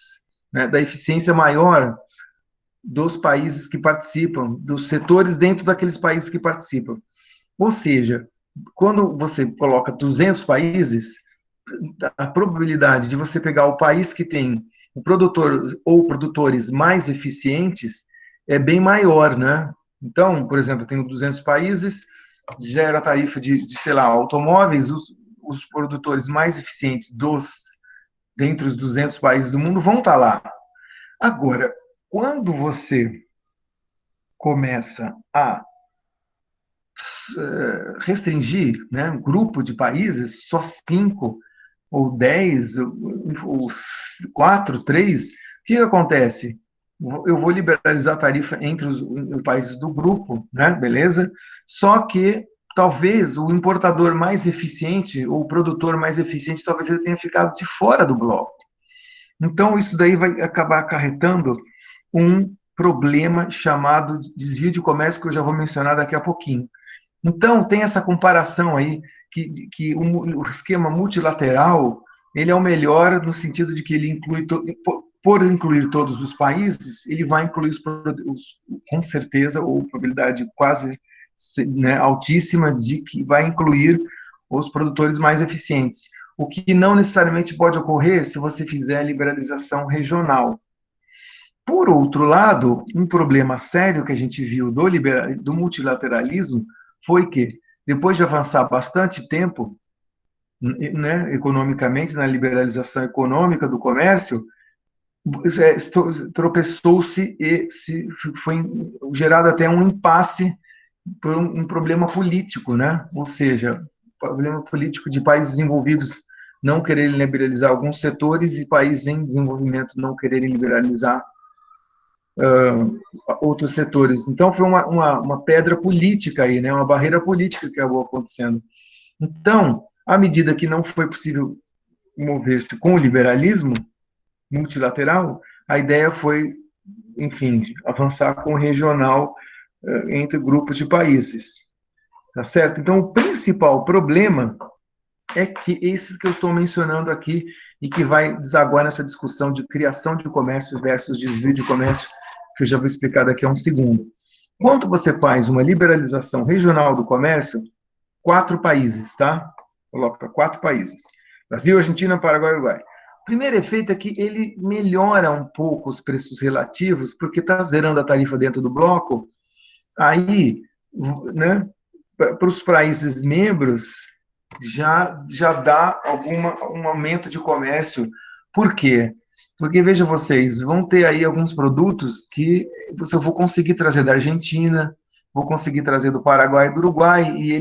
né, da eficiência maior dos países que participam, dos setores dentro daqueles países que participam. Ou seja, quando você coloca 200 países, a probabilidade de você pegar o país que tem o produtor ou produtores mais eficientes é bem maior, né? Então, por exemplo, eu tenho 200 países, gera a tarifa sei lá, automóveis, os produtores mais eficientes dentre os 200 países do mundo vão estar lá. Agora, quando você começa a restringir, né, um grupo de países, só 5 ou 10, ou 4, 3, o que acontece? Eu vou liberalizar a tarifa entre os países do grupo, né, beleza? Só que talvez o importador mais eficiente, ou o produtor mais eficiente, talvez ele tenha ficado de fora do bloco. Então, isso daí vai acabar acarretando um problema chamado desvio de comércio, que eu já vou mencionar daqui a pouquinho. Então, tem essa comparação aí, que o esquema multilateral, ele é o melhor no sentido de que ele inclui, por incluir todos os países, ele vai incluir com certeza, ou probabilidade quase, né, altíssima de que vai incluir os produtores mais eficientes. o que não necessariamente pode ocorrer se você fizer a liberalização regional. Por outro lado, um problema sério que a gente viu do multilateralismo foi que, depois de avançar bastante tempo, né, economicamente, na liberalização econômica do comércio, tropeçou-se e foi gerado até um impasse por um problema político, né? Ou seja, problema político de países desenvolvidos não quererem liberalizar alguns setores e países em desenvolvimento não quererem liberalizar outros setores. Então, foi uma pedra política aí, né? Uma barreira política que acabou acontecendo. Então, à medida que não foi possível mover-se com o liberalismo multilateral, a ideia foi, enfim, avançar com o regional entre grupos de países. Tá certo? Então, o principal problema é que esse que eu estou mencionando aqui e que vai desaguar nessa discussão de criação de comércio versus desvio de comércio, que eu já vou explicar daqui a um segundo. Quando você faz uma liberalização regional do comércio, 4 países, tá? Coloca 4 países. Brasil, Argentina, Paraguai e Uruguai. O primeiro efeito é que ele melhora um pouco os preços relativos, porque está zerando a tarifa dentro do bloco. Aí, né, para os países membros, já dá um aumento de comércio. Por quê? Porque, veja vocês, vão ter aí alguns produtos que eu vou conseguir trazer da Argentina, vou conseguir trazer do Paraguai e do Uruguai, e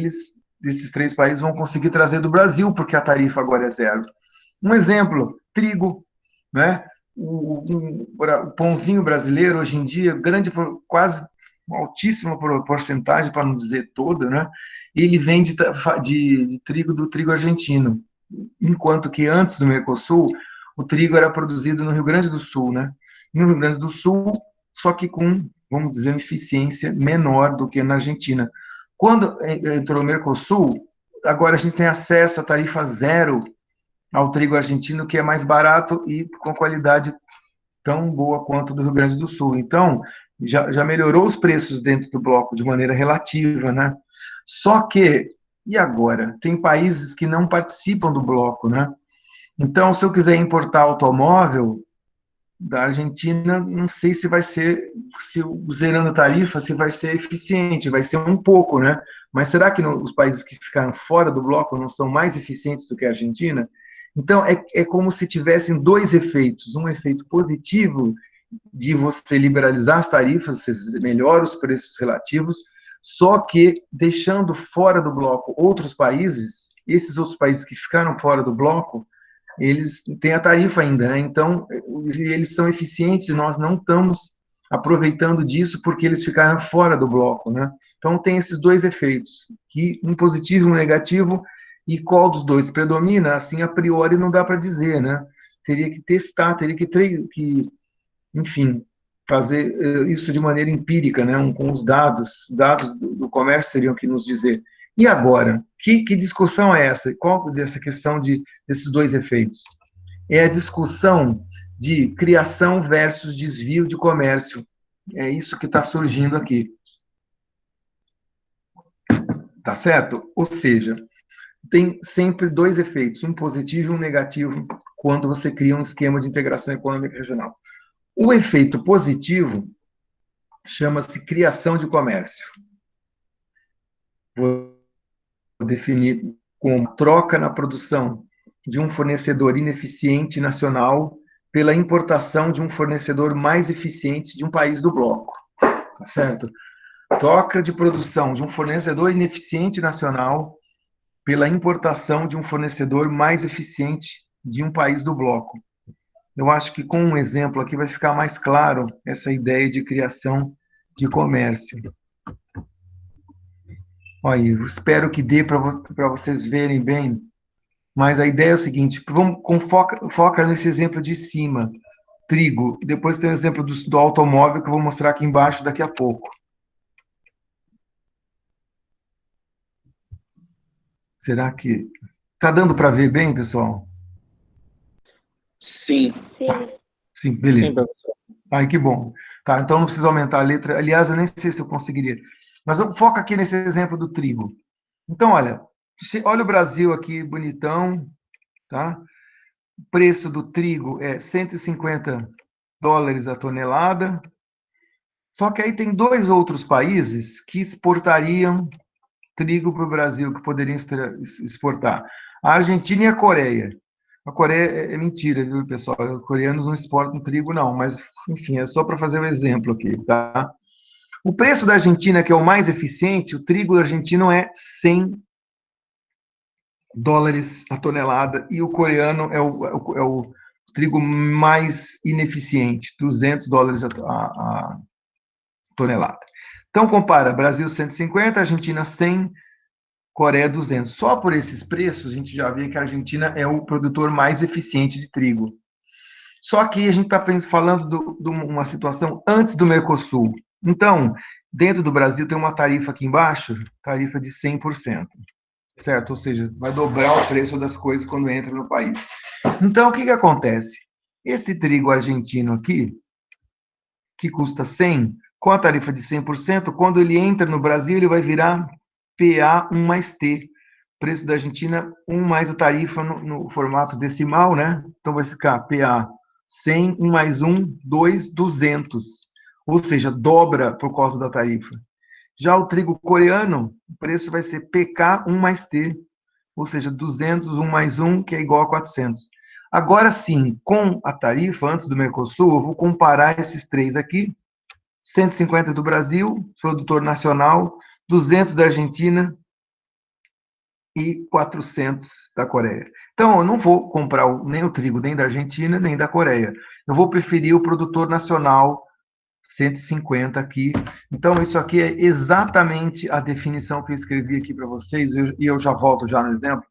esses 3 países, vão conseguir trazer do Brasil, porque a tarifa agora é zero. Um exemplo, trigo, né? O pãozinho brasileiro, hoje em dia, quase uma altíssima porcentagem, para não dizer toda, né? Ele vem de trigo do trigo argentino, enquanto que antes do Mercosul, o trigo era produzido no Rio Grande do Sul, né? No Rio Grande do Sul, só que com, vamos dizer, uma eficiência menor do que na Argentina. Quando entrou o Mercosul, agora a gente tem acesso a tarifa zero ao trigo argentino, que é mais barato e com qualidade tão boa quanto do Rio Grande do Sul. Então, já melhorou os preços dentro do bloco de maneira relativa, né? Só que, e agora? Tem países que não participam do bloco, né? Então, se eu quiser importar automóvel da Argentina, não sei se vai ser, se zerando a tarifa, se vai ser eficiente, vai ser um pouco, né? Mas será que os países que ficaram fora do bloco não são mais eficientes do que a Argentina? Então, é como se tivessem 2 efeitos. Um efeito positivo de você liberalizar as tarifas, você melhora os preços relativos, só que deixando fora do bloco outros países, esses outros países que ficaram fora do bloco, eles têm a tarifa ainda, né? Então, eles são eficientes e nós não estamos aproveitando disso porque eles ficaram fora do bloco, né? Então, tem esses 2 efeitos, que um positivo e um negativo, e qual dos 2 predomina, assim, a priori não dá para dizer, né? Teria que testar, teria que enfim, fazer isso de maneira empírica, né? Com os dados do comércio teriam que nos dizer. E agora? Que discussão é essa? Qual dessa questão desses 2 efeitos? É a discussão de criação versus desvio de comércio. É isso que está surgindo aqui. Tá certo? Ou seja, tem sempre 2 efeitos, um positivo e um negativo, quando você cria um esquema de integração econômica regional. O efeito positivo chama-se criação de comércio. Vou definir como troca na produção de um fornecedor ineficiente nacional pela importação de um fornecedor mais eficiente de um país do bloco. Tá certo? Troca de produção de um fornecedor ineficiente nacional pela importação de um fornecedor mais eficiente de um país do bloco. Eu acho que com um exemplo aqui vai ficar mais claro essa ideia de criação de comércio. Olha, eu espero que dê para vocês verem bem, mas a ideia é o seguinte, foca nesse exemplo de cima, trigo, e depois tem o exemplo do automóvel que eu vou mostrar aqui embaixo daqui a pouco. Será que está dando para ver bem, pessoal? Sim. Sim, beleza. Sim, professor. Ai, que bom. Tá, então não precisa aumentar a letra. Aliás, eu nem sei se eu conseguiria. Mas foca aqui nesse exemplo do trigo. Então, olha o Brasil aqui bonitão, tá? O preço do trigo é $150 a tonelada. Só que aí tem dois outros países que exportariam trigo para o Brasil, que poderiam exportar. A Argentina e a Coreia. A Coreia é mentira, viu, pessoal? Os coreanos não exportam trigo, não, mas, enfim, é só para fazer um exemplo aqui, tá? O preço da Argentina, que é o mais eficiente, o trigo argentino é $100 a tonelada, e o coreano é o trigo mais ineficiente, $200 a tonelada. Então, compara Brasil 150, Argentina 100, Coreia 200. Só por esses preços, a gente já vê que a Argentina é o produtor mais eficiente de trigo. Só que a gente está falando de uma situação antes do Mercosul. Então, dentro do Brasil tem uma tarifa aqui embaixo, tarifa de 100%, certo? Ou seja, vai dobrar o preço das coisas quando entra no país. Então, o que acontece? Esse trigo argentino aqui, que custa 100, com a tarifa de 100%, quando ele entra no Brasil, ele vai virar PA 1 mais T. Preço da Argentina, 1 mais a tarifa no formato decimal, né? Então vai ficar PA 100, 1 mais 1, 2, 200. Ou seja, dobra por causa da tarifa. Já o trigo coreano, o preço vai ser PK 1 mais T. Ou seja, 200, 1 mais 1, que é igual a 400. Agora sim, com a tarifa, antes do Mercosul, eu vou comparar esses três aqui. 150 do Brasil, produtor nacional, 200 da Argentina e 400 da Coreia. Então, eu não vou comprar nem o trigo nem da Argentina, nem da Coreia. Eu vou preferir o produtor nacional, 150 aqui. Então, isso aqui é exatamente a definição que eu escrevi aqui para vocês, e eu já volto já no exemplo.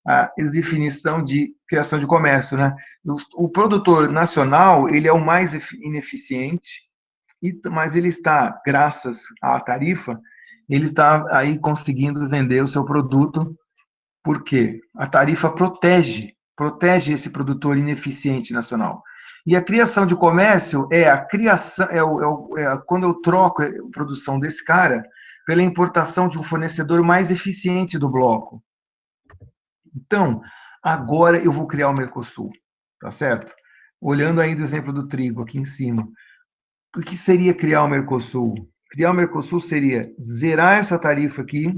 A definição de criação de comércio, né? O produtor nacional, ele é o mais ineficiente, mas ele está, graças à tarifa, ele está aí conseguindo vender o seu produto, porque a tarifa protege esse produtor ineficiente nacional. E a criação de comércio é a criação, quando eu troco a produção desse cara pela importação de um fornecedor mais eficiente do bloco. Então, agora eu vou criar o Mercosul, tá certo? Olhando ainda o exemplo do trigo aqui em cima. O que seria criar o Mercosul? Criar o Mercosul seria zerar essa tarifa aqui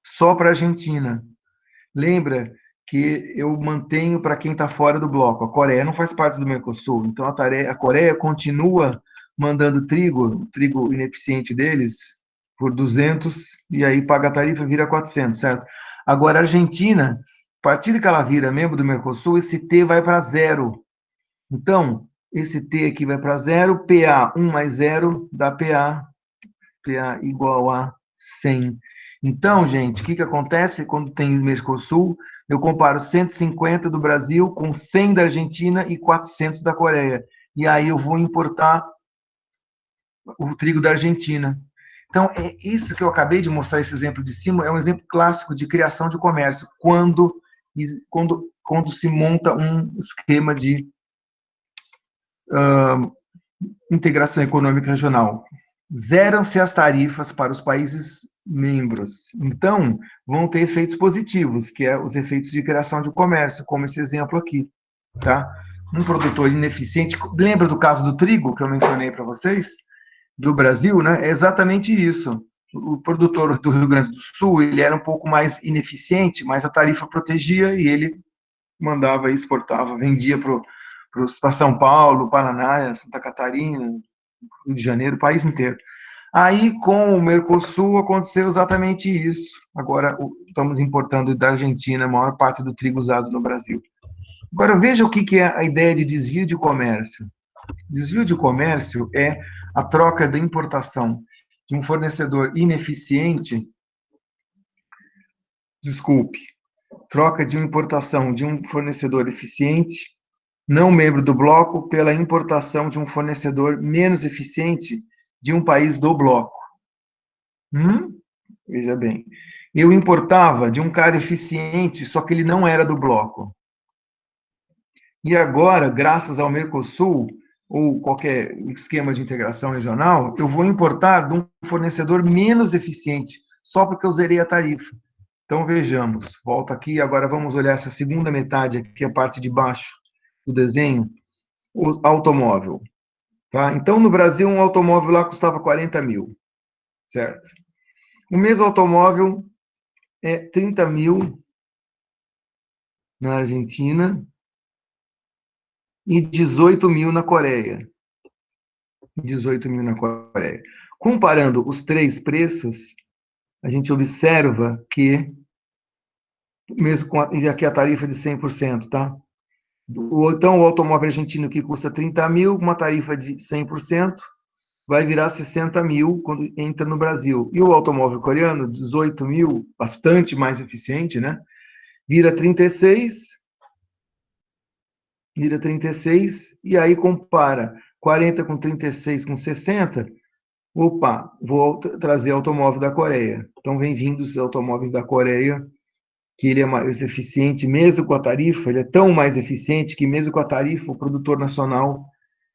só para a Argentina. Lembra que eu mantenho para quem está fora do bloco. A Coreia não faz parte do Mercosul, então a Coreia continua mandando trigo ineficiente deles, por 200, e aí paga a tarifa e vira 400, certo? Agora, a Argentina, a partir que ela vira membro do Mercosul, esse T vai para zero. Então, esse T aqui vai para zero, PA 1 mais 0 dá PA igual a 100. Então, gente, o que acontece quando tem Mercosul? Eu comparo 150 do Brasil com 100 da Argentina e 400 da Coreia. E aí eu vou importar o trigo da Argentina. Então, é isso que eu acabei de mostrar, esse exemplo de cima, é um exemplo clássico de criação de comércio, quando se monta um esquema de integração econômica regional. Zeram-se as tarifas para os países membros. Então, vão ter efeitos positivos, que é os efeitos de criação de comércio, como esse exemplo aqui, tá? Um produtor ineficiente, lembra do caso do trigo que eu mencionei para vocês, do Brasil, né? É exatamente isso. O produtor do Rio Grande do Sul, ele era um pouco mais ineficiente, mas a tarifa protegia e ele mandava, exportava, vendia para São Paulo, Paraná, Santa Catarina, Rio de Janeiro, o país inteiro. Aí, com o Mercosul, aconteceu exatamente isso. Agora, estamos importando da Argentina a maior parte do trigo usado no Brasil. Agora, veja o que é a ideia de desvio de comércio. Desvio de comércio é a troca da importação de um fornecedor ineficiente, troca de importação de um fornecedor eficiente, não membro do bloco, pela importação de um fornecedor menos eficiente de um país do bloco. Veja bem, eu importava de um cara eficiente, só que ele não era do bloco. E agora, graças ao Mercosul, ou qualquer esquema de integração regional, eu vou importar de um fornecedor menos eficiente, só porque eu zerei a tarifa. Então, vejamos. Volta aqui, agora vamos olhar essa segunda metade aqui, a parte de baixo do desenho, o automóvel. Tá? Então, no Brasil, um automóvel lá custava 40 mil, certo? O mesmo automóvel é 30 mil na Argentina e 18 mil na Coreia. 18 mil na Coreia. Comparando os três preços, a gente observa que, mesmo com e aqui a tarifa de 100%, tá? Então, o automóvel argentino que custa 30 mil, uma tarifa de 100%, vai virar 60 mil quando entra no Brasil. E o automóvel coreano, 18 mil, bastante mais eficiente, né? Vira 36, e aí compara 40 com 36 com 60, opa, vou trazer automóvel da Coreia. Então, vem vindo os automóveis da Coreia, que ele é mais eficiente, mesmo com a tarifa, ele é tão mais eficiente que mesmo com a tarifa, o produtor nacional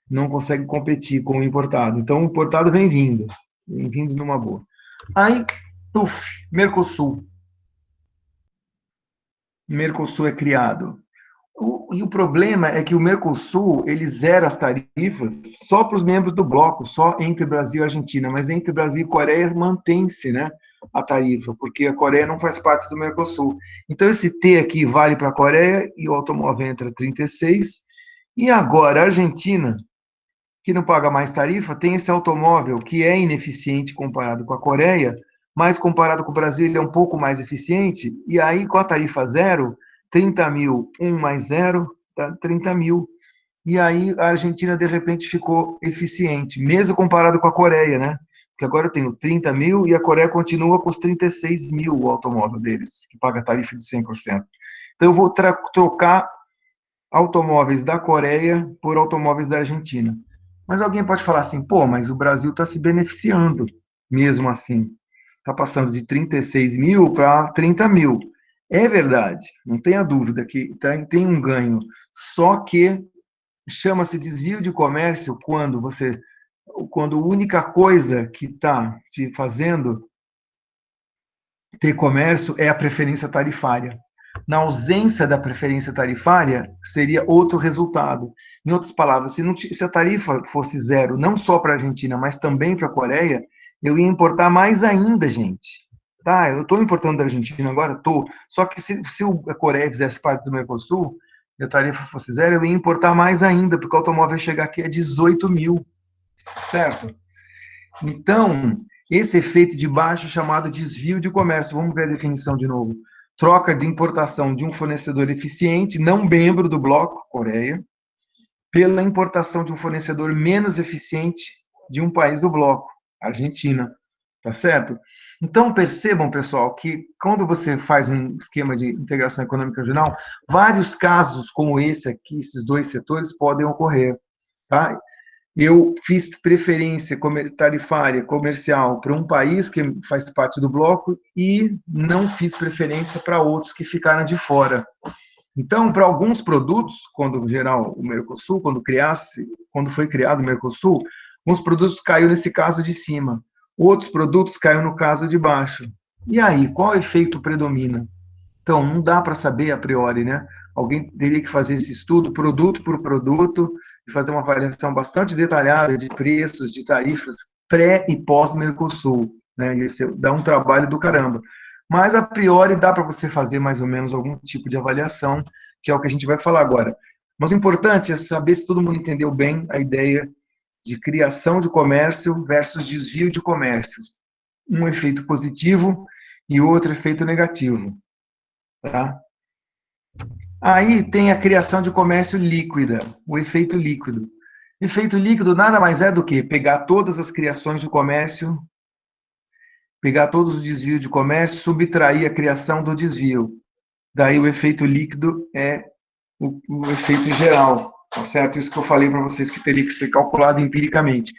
não consegue competir com o importado. Então, o importado vem vindo numa boa. Aí, puf, Mercosul. Mercosul é criado. E o problema é que o Mercosul, ele zera as tarifas só para os membros do bloco, só entre Brasil e Argentina, mas entre Brasil e Coreia mantém-se, né, a tarifa, porque a Coreia não faz parte do Mercosul. Então, esse T aqui vale para a Coreia e o automóvel entra 36, e agora a Argentina, que não paga mais tarifa, tem esse automóvel que é ineficiente comparado com a Coreia, mas comparado com o Brasil ele é um pouco mais eficiente, e aí com a tarifa zero, 30 mil, 1 mais zero, dá 30 mil. E aí a Argentina, de repente, ficou eficiente, mesmo comparado com a Coreia, né? Porque agora eu tenho 30 mil e a Coreia continua com os 36 mil o automóvel deles, que paga tarifa de 100%. Então eu vou trocar automóveis da Coreia por automóveis da Argentina. Mas alguém pode falar assim, pô, mas o Brasil está se beneficiando mesmo assim. Está passando de 36 mil para 30 mil. É verdade, não tenha dúvida que tem um ganho. Só que chama-se desvio de comércio quando a única coisa que está te fazendo ter comércio é a preferência tarifária. Na ausência da preferência tarifária, seria outro resultado. Em outras palavras, se a tarifa fosse zero, não só para a Argentina, mas também para a Coreia, eu ia importar mais ainda, gente. Tá, eu estou importando da Argentina agora? Estou. Só que se a Coreia fizesse parte do Mercosul, e a tarifa fosse zero, eu ia importar mais ainda, porque o automóvel ia chegar aqui a 18 mil, certo? Então, esse efeito de baixo é chamado desvio de comércio. Vamos ver a definição de novo. Troca de importação de um fornecedor eficiente, não membro do bloco, Coreia, pela importação de um fornecedor menos eficiente de um país do bloco, Argentina. Tá certo? Então, percebam, pessoal, que quando você faz um esquema de integração econômica regional, vários casos como esse aqui, esses dois setores, podem ocorrer. Tá? Eu fiz preferência tarifária comercial para um país que faz parte do bloco e não fiz preferência para outros que ficaram de fora. Então, para alguns produtos, quando geral o Mercosul, quando foi criado o Mercosul, alguns produtos caiu nesse caso de cima, outros produtos caiu no caso de baixo. E aí, qual efeito predomina? Então, não dá para saber a priori, né? Alguém teria que fazer esse estudo, produto por produto, e fazer uma avaliação bastante detalhada de preços, de tarifas pré e pós-Mercosul, né? Esse dá um trabalho do caramba. Mas, a priori, dá para você fazer mais ou menos algum tipo de avaliação, que é o que a gente vai falar agora. Mas o importante é saber se todo mundo entendeu bem a ideia de criação de comércio versus desvio de comércio. Um efeito positivo e outro efeito negativo. Tá? Aí tem a criação de comércio líquida, o efeito líquido. Efeito líquido nada mais é do que pegar todas as criações de comércio, pegar todos os desvios de comércio, subtrair a criação do desvio. Daí o efeito líquido é o efeito geral, tá certo? Isso que eu falei para vocês que teria que ser calculado empiricamente.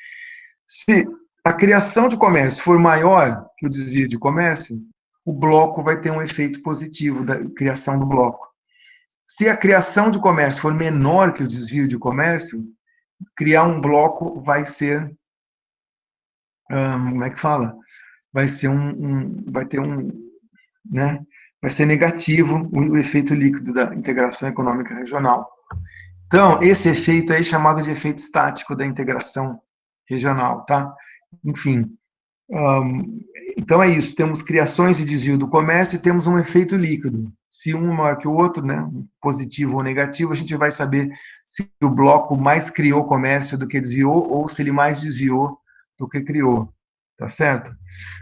Se a criação de comércio for maior que o desvio de comércio, o bloco vai ter um efeito positivo da criação do bloco. Se a criação de comércio for menor que o desvio de comércio, criar um bloco vai ser, como é que fala? Vai ser vai ter né? vai ser negativo o efeito líquido da integração econômica regional. Então, esse efeito aí é chamado de efeito estático da integração regional, tá? Enfim, então é isso, temos criações e desvio do comércio e temos um efeito líquido. Se um é maior que o outro, né, positivo ou negativo, a gente vai saber se o bloco mais criou comércio do que desviou ou se ele mais desviou do que criou, tá certo?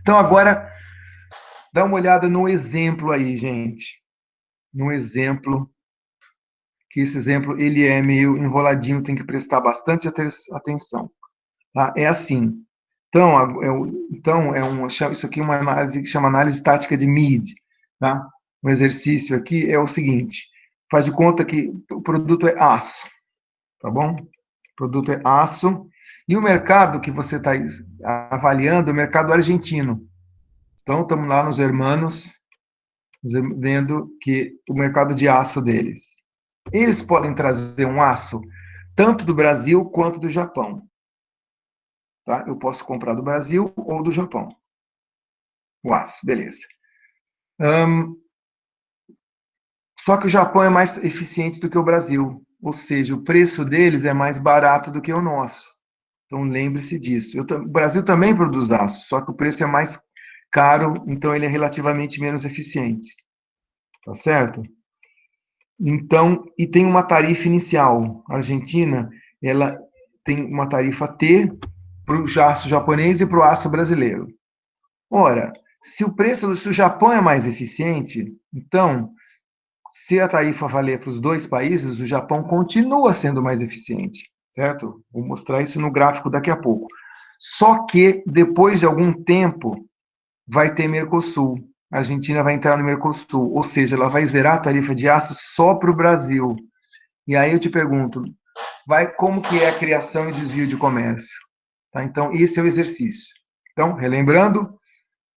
Então agora, dá uma olhada no exemplo aí, gente. No exemplo, que esse exemplo ele é meio enroladinho, tem que prestar bastante atenção. Tá? É assim, isso aqui é uma análise que chama análise tática de Meade. Tá? Um exercício aqui é o seguinte: faz de conta que o produto é aço, tá bom? O produto é aço, e o mercado que você está avaliando é o mercado argentino. Então, estamos lá nos hermanos, vendo que o mercado de aço deles. Eles podem trazer um aço tanto do Brasil quanto do Japão. Tá? Eu posso comprar do Brasil ou do Japão. O aço, beleza. Só que o Japão é mais eficiente do que o Brasil, ou seja, o preço deles é mais barato do que o nosso. Então lembre-se disso. O Brasil também produz aço, só que o preço é mais caro, então ele é relativamente menos eficiente. Tá certo? Então, e tem uma tarifa inicial. A Argentina, ela tem uma tarifa T para o aço japonês e para o aço brasileiro. Ora, se o Japão é mais eficiente, então, se a tarifa valer para os dois países, o Japão continua sendo mais eficiente, certo? Vou mostrar isso no gráfico daqui a pouco. Só que, depois de algum tempo, vai ter Mercosul. A Argentina vai entrar no Mercosul, ou seja, ela vai zerar a tarifa de aço só para o Brasil. E aí eu te pergunto, como que é a criação e desvio de comércio? Tá? Então, esse é o exercício. Então, relembrando,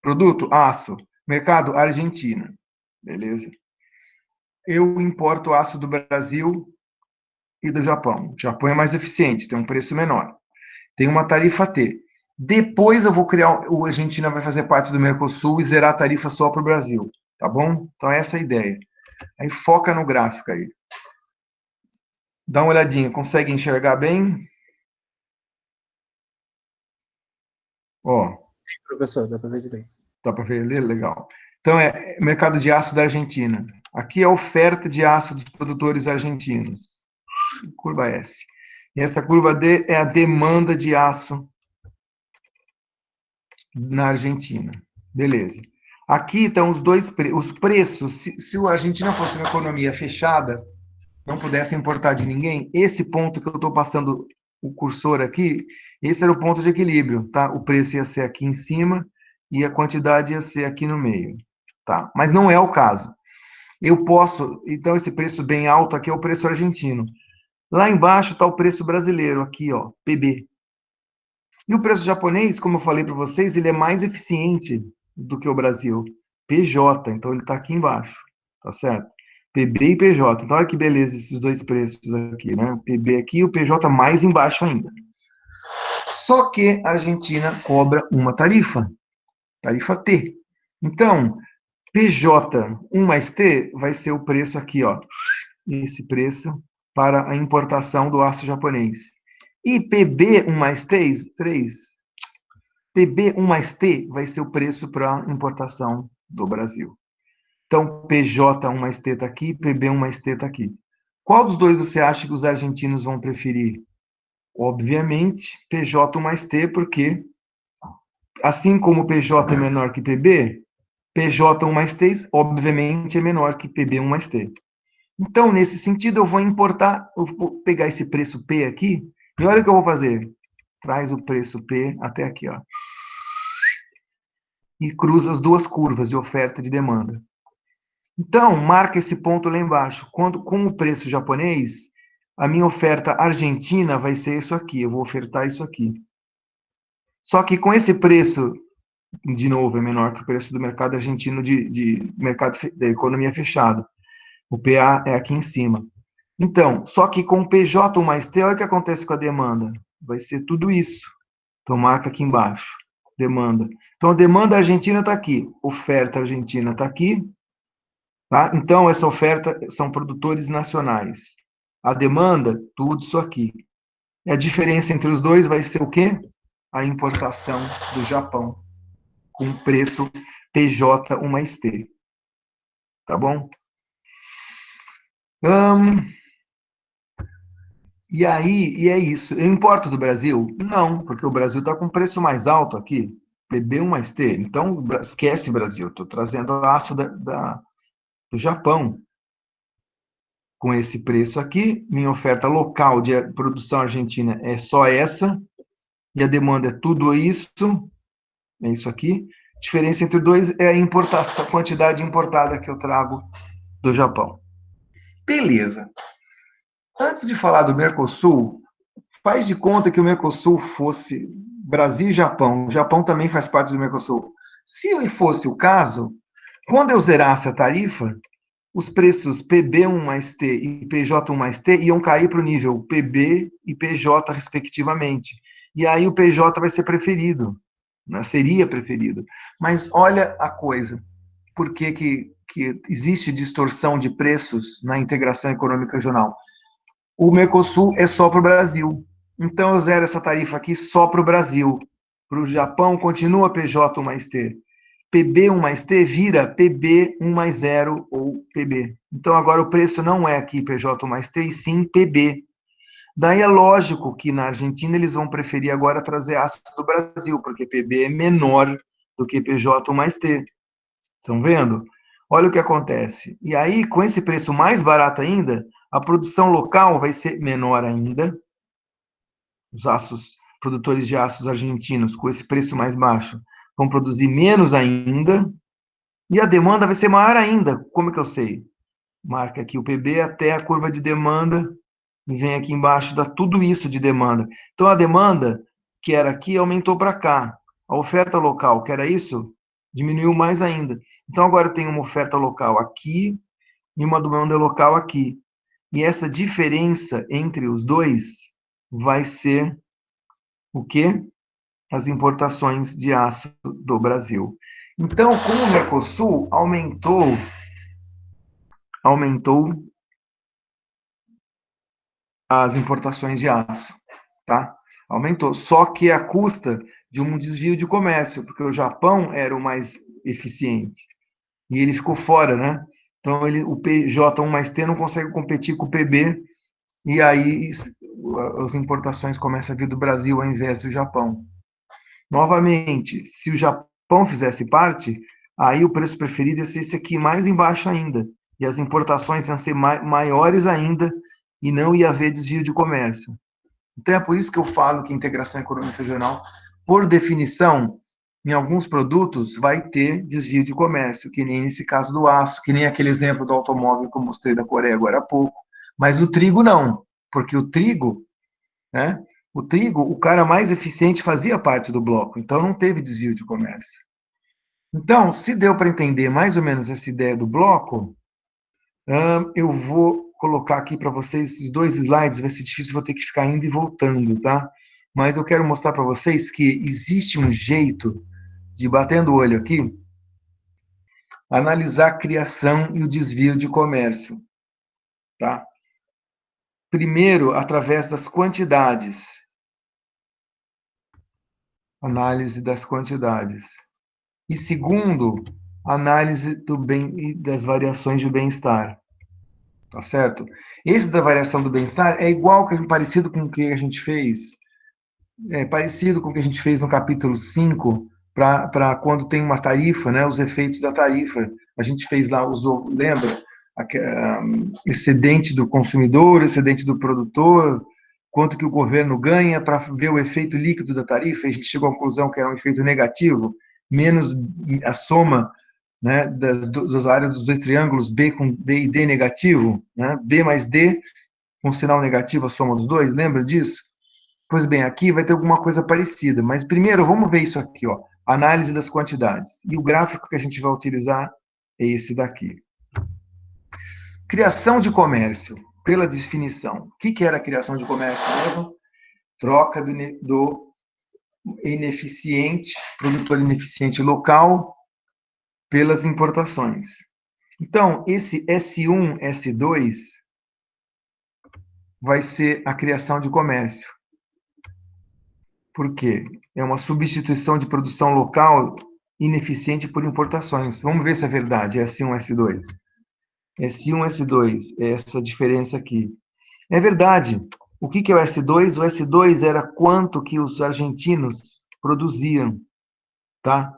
produto, aço, mercado, Argentina. Beleza? Eu importo aço do Brasil e do Japão. O Japão é mais eficiente, tem um preço menor. Tem uma tarifa T. Depois eu vou criar, a Argentina vai fazer parte do Mercosul e zerar a tarifa só para o Brasil. Tá bom? Então, essa é a ideia. Aí foca no gráfico aí. Dá uma olhadinha, consegue enxergar bem? Ó, Professor, dá para ver direito. dá para ver? Legal. Então, é mercado de aço da Argentina. Aqui é a oferta de aço dos produtores argentinos. Curva S. E essa curva D é a demanda de aço na Argentina. Beleza. Aqui estão os preços. Se a Argentina fosse uma economia fechada, não pudesse importar de ninguém, esse ponto que eu estou passando o cursor aqui, esse era o ponto de equilíbrio, tá? O preço ia ser aqui em cima e a quantidade ia ser aqui no meio, tá? Mas não é o caso. Eu posso, então esse preço bem alto aqui é o preço argentino. Lá embaixo está o preço brasileiro, aqui, ó, PB. E o preço japonês, como eu falei para vocês, ele é mais eficiente do que o Brasil. PJ, então ele está aqui embaixo, tá certo? PB e PJ. Então olha que beleza esses dois preços aqui, né? O PB aqui e o PJ mais embaixo ainda. Só que a Argentina cobra uma tarifa T. Então, PJ 1 mais T vai ser o preço aqui, ó. Esse preço para a importação do aço japonês. E PB 1 mais 3, PB 1 mais T vai ser o preço para a importação do Brasil. Então, PJ 1 mais T está aqui, PB 1 mais T está aqui. Qual dos dois você acha que os argentinos vão preferir? Obviamente, PJ 1 mais T, porque assim como PJ é menor que PB, PJ 1 mais T, obviamente, é menor que PB 1 mais T. Então, nesse sentido, eu vou importar, eu vou pegar esse preço P aqui, e olha o que eu vou fazer. Traz o preço P até aqui, ó. E cruza as duas curvas de oferta e de demanda. Então, marca esse ponto lá embaixo. Com o preço japonês, a minha oferta argentina vai ser isso aqui. Eu vou ofertar isso aqui. Só que com esse preço, de novo, é menor que o preço do mercado argentino de mercado da economia fechada. O PA é aqui em cima. Então, só que com o PJ mais T, olha o que acontece com a demanda. Vai ser tudo isso. Então, marca aqui embaixo. Demanda. Então, a demanda argentina está aqui. Oferta argentina está aqui. Tá? Então, essa oferta são produtores nacionais. A demanda, tudo isso aqui. E a diferença entre os dois vai ser o quê? A importação do Japão, com preço PJ 1 mais T. Tá bom? E aí, e é isso. Eu importo do Brasil? Não, porque o Brasil está com preço mais alto aqui, PB1 mais T. Então, esquece Brasil, estou trazendo aço do Japão com esse preço aqui. Minha oferta local de produção argentina é só essa, e a demanda é tudo isso, é isso aqui. A diferença entre os dois é a importação, a quantidade importada que eu trago do Japão. Beleza. Antes de falar do Mercosul, faz de conta que o Mercosul fosse Brasil e Japão. O Japão também faz parte do Mercosul. Se fosse o caso, quando eu zerasse a tarifa, os preços PB1 mais T e PJ1 mais T iam cair para o nível PB e PJ, respectivamente. E aí o PJ vai ser preferido, né? Seria preferido. Mas olha a coisa, por que existe distorção de preços na integração econômica regional? O Mercosul é só para o Brasil. Então eu zero essa tarifa aqui só para o Brasil. Para o Japão continua PJ1 mais T. PB1 mais T vira PB1 mais 0 ou PB. Então agora o preço não é aqui PJ1 mais T, e sim PB. Daí é lógico que na Argentina eles vão preferir agora trazer aço do Brasil, porque PB é menor do que PJ1 mais T. Estão vendo? Olha o que acontece. E aí, com esse preço mais barato ainda, a produção local vai ser menor ainda. Os aços, produtores de aços argentinos, com esse preço mais baixo, vão produzir menos ainda. E a demanda vai ser maior ainda. Como é que eu sei? Marca aqui o PB até a curva de demanda e vem aqui embaixo, dá tudo isso de demanda. Então, a demanda, que era aqui, aumentou para cá. A oferta local, que era isso, diminuiu mais ainda. Então, agora eu tenho uma oferta local aqui e uma demanda local aqui. E essa diferença entre os dois vai ser o quê? As importações de aço do Brasil. Então, com o Mercosul, aumentou as importações de aço, tá? Aumentou. Só que a custa de um desvio de comércio, porque o Japão era o mais eficiente. E ele ficou fora, né? Então, o PJ1 mais T não consegue competir com o PB, e aí as importações começam a vir do Brasil ao invés do Japão. Novamente, se o Japão fizesse parte, aí o preço preferido ia ser esse aqui mais embaixo ainda. E as importações iam ser maiores ainda e não ia haver desvio de comércio. Então é por isso que eu falo que a integração econômica regional, por definição, em alguns produtos vai ter desvio de comércio, que nem nesse caso do aço, que nem aquele exemplo do automóvel que eu mostrei da Coreia agora há pouco. Mas no trigo não, porque o trigo, né? O trigo, o cara mais eficiente fazia parte do bloco, então não teve desvio de comércio. Então, se deu para entender mais ou menos essa ideia do bloco, eu vou colocar aqui para vocês esses dois slides, vai ser difícil, vou ter que ficar indo e voltando, tá? Mas eu quero mostrar para vocês que existe um jeito de, batendo o olho aqui, analisar a criação e o desvio de comércio, tá? Primeiro, através das quantidades. Análise das quantidades. E segundo, análise do bem e das variações de bem-estar. Tá certo? Esse da variação do bem-estar é igual, parecido com o que a gente fez, parecido com o que a gente fez no capítulo 5, para quando tem uma tarifa, né, os efeitos da tarifa. A gente fez lá, usou, lembra? Excedente do consumidor, excedente do produtor, quanto que o governo ganha para ver o efeito líquido da tarifa, e a gente chegou à conclusão que era um efeito negativo, menos a soma, né, das áreas dos dois triângulos, B com B e D negativo, né, B mais D com sinal negativo, a soma dos dois, lembra disso? Pois bem, aqui vai ter alguma coisa parecida, mas primeiro vamos ver isso aqui, ó, análise das quantidades. E o gráfico que a gente vai utilizar é esse daqui. Criação de comércio, pela definição. O que era a criação de comércio mesmo? Troca do ineficiente, produtor ineficiente local, pelas importações. Então, esse S1, S2 vai ser a criação de comércio. Por quê? É uma substituição de produção local ineficiente por importações. Vamos ver se é verdade, S1, S2. S1, S2, é essa diferença aqui. É verdade. O que é o S2? O S2 era quanto que os argentinos produziam, tá?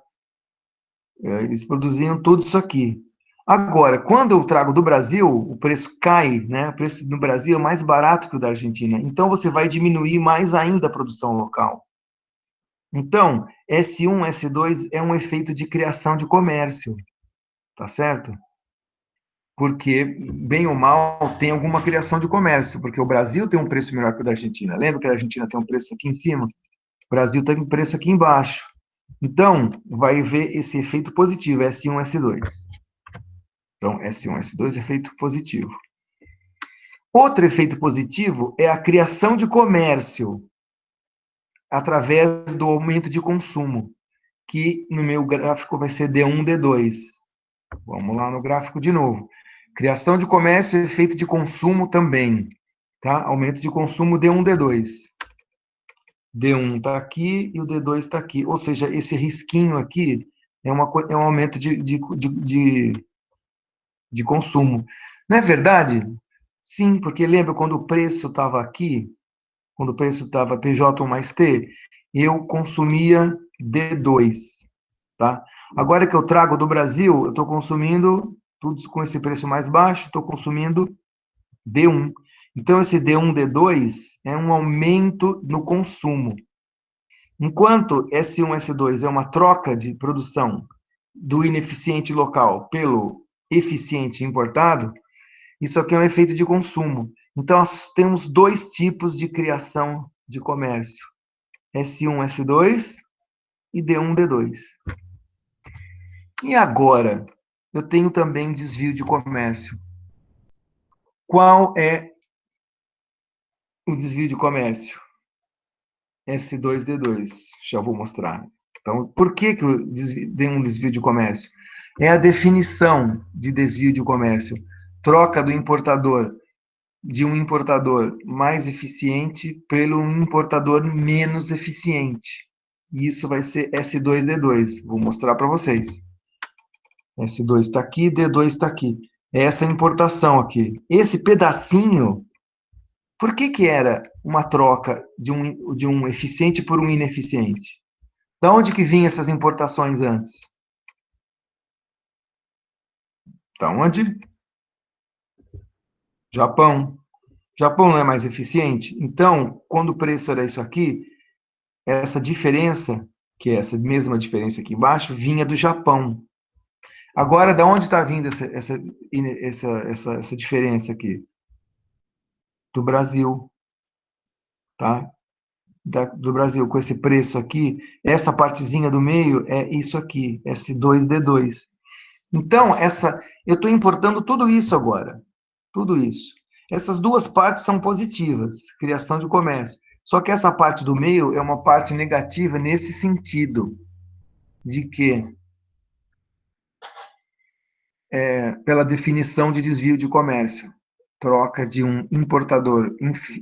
Eles produziam tudo isso aqui. Agora, quando eu trago do Brasil, o preço cai, né? O preço no Brasil é mais barato que o da Argentina. Então, você vai diminuir mais ainda a produção local. Então, S1, S2 é um efeito de criação de comércio, tá certo? Porque, bem ou mal, tem alguma criação de comércio, porque o Brasil tem um preço melhor que o da Argentina. Lembra que a Argentina tem um preço aqui em cima? O Brasil tem um preço aqui embaixo. Então, vai ver esse efeito positivo, S1, S2. Então, S1, S2, efeito positivo. Outro efeito positivo é a criação de comércio através do aumento de consumo, que no meu gráfico vai ser D1, D2. Vamos lá no gráfico de novo. Criação de comércio e efeito de consumo também. Tá? Aumento de consumo D1, D2. D1 está aqui e o D2 está aqui. Ou seja, esse risquinho aqui é um aumento de consumo. Não é verdade? Sim, porque lembra quando o preço estava aqui, quando o preço estava PJ1 mais T, eu consumia D2, tá? Agora que eu trago do Brasil, eu estou consumindo, tudo com esse preço mais baixo, estou consumindo D1. Então, esse D1, D2 é um aumento no consumo. Enquanto S1, S2 é uma troca de produção do ineficiente local pelo eficiente importado, isso aqui é um efeito de consumo. Então, nós temos dois tipos de criação de comércio: S1, S2 e D1, D2. E agora, eu tenho também desvio de comércio. Qual é o desvio de comércio? S2, D2. Já vou mostrar. Então, por que eu dei um desvio de comércio? É a definição de desvio de comércio. Troca do importador de um importador mais eficiente pelo um importador menos eficiente. E isso vai ser S2D2. Vou mostrar para vocês. S2 está aqui, D2 está aqui. É essa importação aqui. Esse pedacinho, por que era uma troca de um eficiente por um ineficiente? Da onde que vinham essas importações antes? Da onde? Japão. Japão não é mais eficiente? Então, quando o preço era isso aqui, essa diferença, que é essa mesma diferença aqui embaixo, vinha do Japão. Agora, da onde está vindo essa diferença aqui? Do Brasil, tá? Do Brasil, com esse preço aqui, essa partezinha do meio é isso aqui, S2D2. Então, eu estou importando tudo isso agora, tudo isso. Essas duas partes são positivas, criação de comércio. Só que essa parte do meio é uma parte negativa nesse sentido, de que, pela definição de desvio de comércio, troca de um importador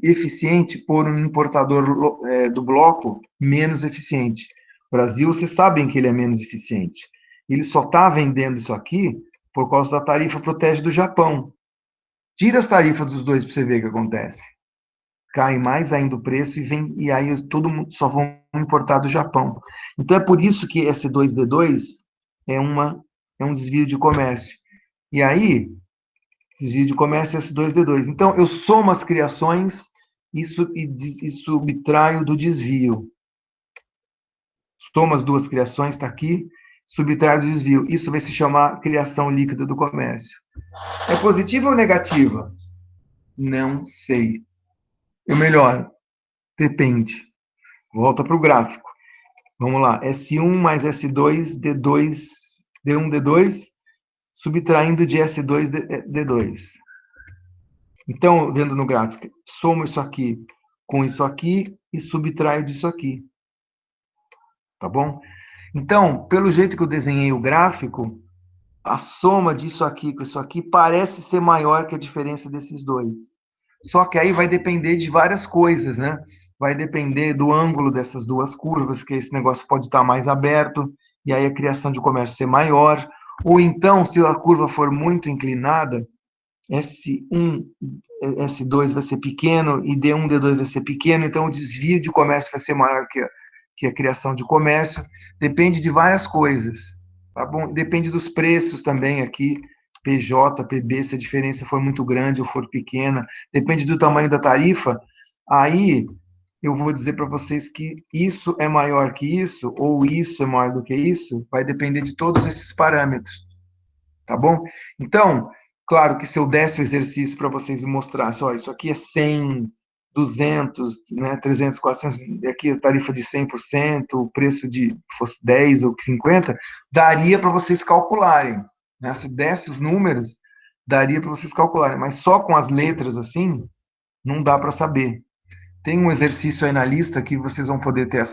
eficiente por um importador do bloco menos eficiente. O Brasil, vocês sabem que ele é menos eficiente. Ele só está vendendo isso aqui por causa da tarifa protege do Japão. Tira as tarifas dos dois para você ver o que acontece. Cai mais ainda o preço e aí todo mundo só vão importar do Japão. Então é por isso que esse 2D2 é um desvio de comércio. E aí, desvio de comércio é esse 2D2. Então eu somo as criações e subtraio do desvio. Somo as duas criações, está aqui, subtraio do desvio. Isso vai se chamar criação líquida do comércio. É positiva ou negativa? Não sei. Ou melhor, depende. Volta para o gráfico. Vamos lá. S1 mais S2, D2, D1, D2, subtraindo de S2, D2. Então, vendo no gráfico, somo isso aqui com isso aqui e subtraio disso aqui. Tá bom? Então, pelo jeito que eu desenhei o gráfico, a soma disso aqui com isso aqui parece ser maior que a diferença desses dois. Só que aí vai depender de várias coisas, né? Vai depender do ângulo dessas duas curvas, que esse negócio pode estar mais aberto, e aí a criação de comércio ser maior. Ou então, se a curva for muito inclinada, S1, S2 vai ser pequeno e D1, D2 vai ser pequeno, então o desvio de comércio vai ser maior que a criação de comércio. Depende de várias coisas, tá bom? Depende dos preços também aqui, PJ, PB, se a diferença for muito grande ou for pequena. Depende do tamanho da tarifa. Aí eu vou dizer para vocês que isso é maior que isso, ou isso é maior do que isso, vai depender de todos esses parâmetros, tá bom? Então, claro que se eu desse o exercício para vocês e mostrasse, ó, isso aqui é 100, 200, né, 300, 400, aqui a tarifa de 100%, o preço de fosse 10 ou 50, daria para vocês calcularem, né? Se desse os números, daria para vocês calcularem, mas só com as letras assim, não dá para saber. Tem um exercício aí na lista que vocês vão poder ter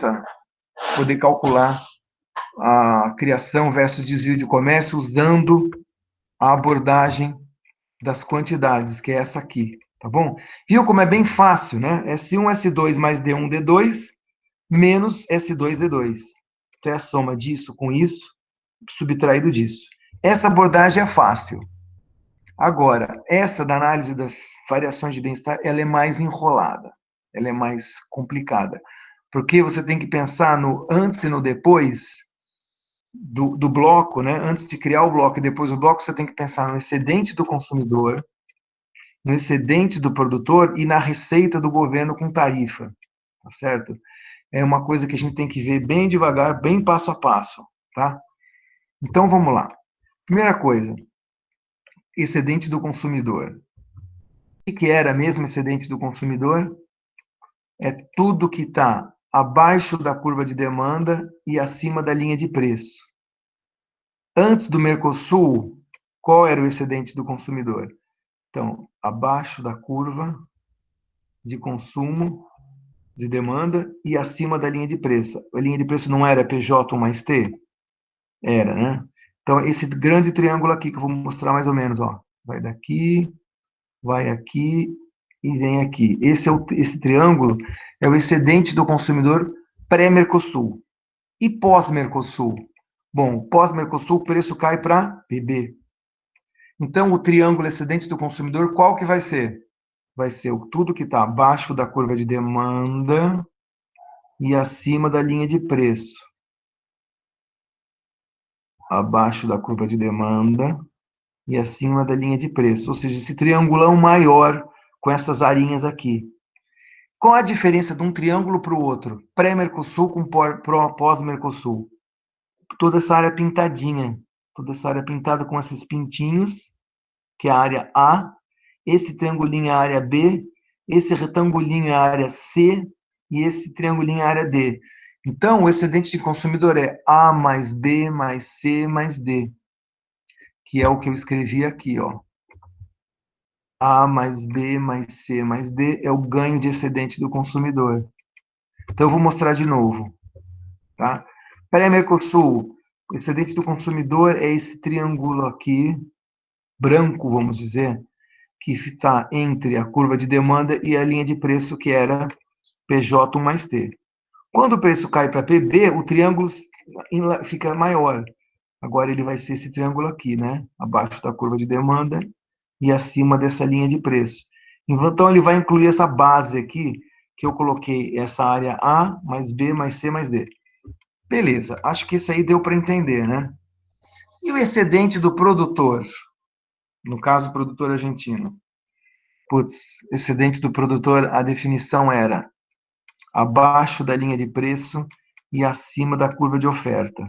poder calcular a criação versus desvio de comércio usando a abordagem das quantidades, que é essa aqui, tá bom? Viu como é bem fácil, né? S1, S2 mais D1, D2 menos S2, D2. Então é a soma disso com isso, subtraído disso. Essa abordagem é fácil. Agora, essa da análise das variações de bem-estar, ela é mais enrolada, ela é mais complicada, porque você tem que pensar no antes e no depois do bloco, né? Antes de criar o bloco e depois o bloco, você tem que pensar no excedente do consumidor, no excedente do produtor e na receita do governo com tarifa, tá certo? É uma coisa que a gente tem que ver bem devagar, bem passo a passo, tá? Então vamos lá. Primeira coisa, excedente do consumidor. O que era mesmo excedente do consumidor? É tudo que está abaixo da curva de demanda e acima da linha de preço. Antes do Mercosul, qual era o excedente do consumidor? Então, abaixo da curva de consumo, de demanda e acima da linha de preço. A linha de preço não era PJ mais T? Era, né? Então, esse grande triângulo aqui, que eu vou mostrar mais ou menos, ó. Vai aqui e vem aqui. Esse triângulo é o excedente do consumidor pré-Mercosul. E pós-Mercosul? Bom, pós-Mercosul, o preço cai para PB. Então, o triângulo excedente do consumidor, qual que vai ser? Vai ser tudo que está abaixo da curva de demanda e acima da linha de preço. Abaixo da curva de demanda e acima da linha de preço. Ou seja, esse triangulão maior com essas arinhas aqui. Qual a diferença de um triângulo para o outro? Pré-Mercosul com pós-Mercosul. Toda essa área pintadinha. Toda essa área pintada com esses pintinhos, que é a área A. Esse triangulinho é a área B. Esse retangulinho é a área C. E esse triangulinho é a área D. Então, o excedente de consumidor é A mais B mais C mais D, que é o que eu escrevi aqui, ó. A mais B mais C mais D é o ganho de excedente do consumidor. Então, eu vou mostrar de novo, tá? Pré-Mercosul, o excedente do consumidor é esse triângulo aqui, branco, vamos dizer, que está entre a curva de demanda e a linha de preço, que era PJ mais T. Quando o preço cai para PB, o triângulo fica maior. Agora ele vai ser esse triângulo aqui, né? Abaixo da curva de demanda e acima dessa linha de preço. Então ele vai incluir essa base aqui, que eu coloquei essa área A, mais B, mais C, mais D. Beleza, acho que isso aí deu para entender, né? E o excedente do produtor? No caso, o produtor argentino. Putz, excedente do produtor, a definição era abaixo da linha de preço e acima da curva de oferta.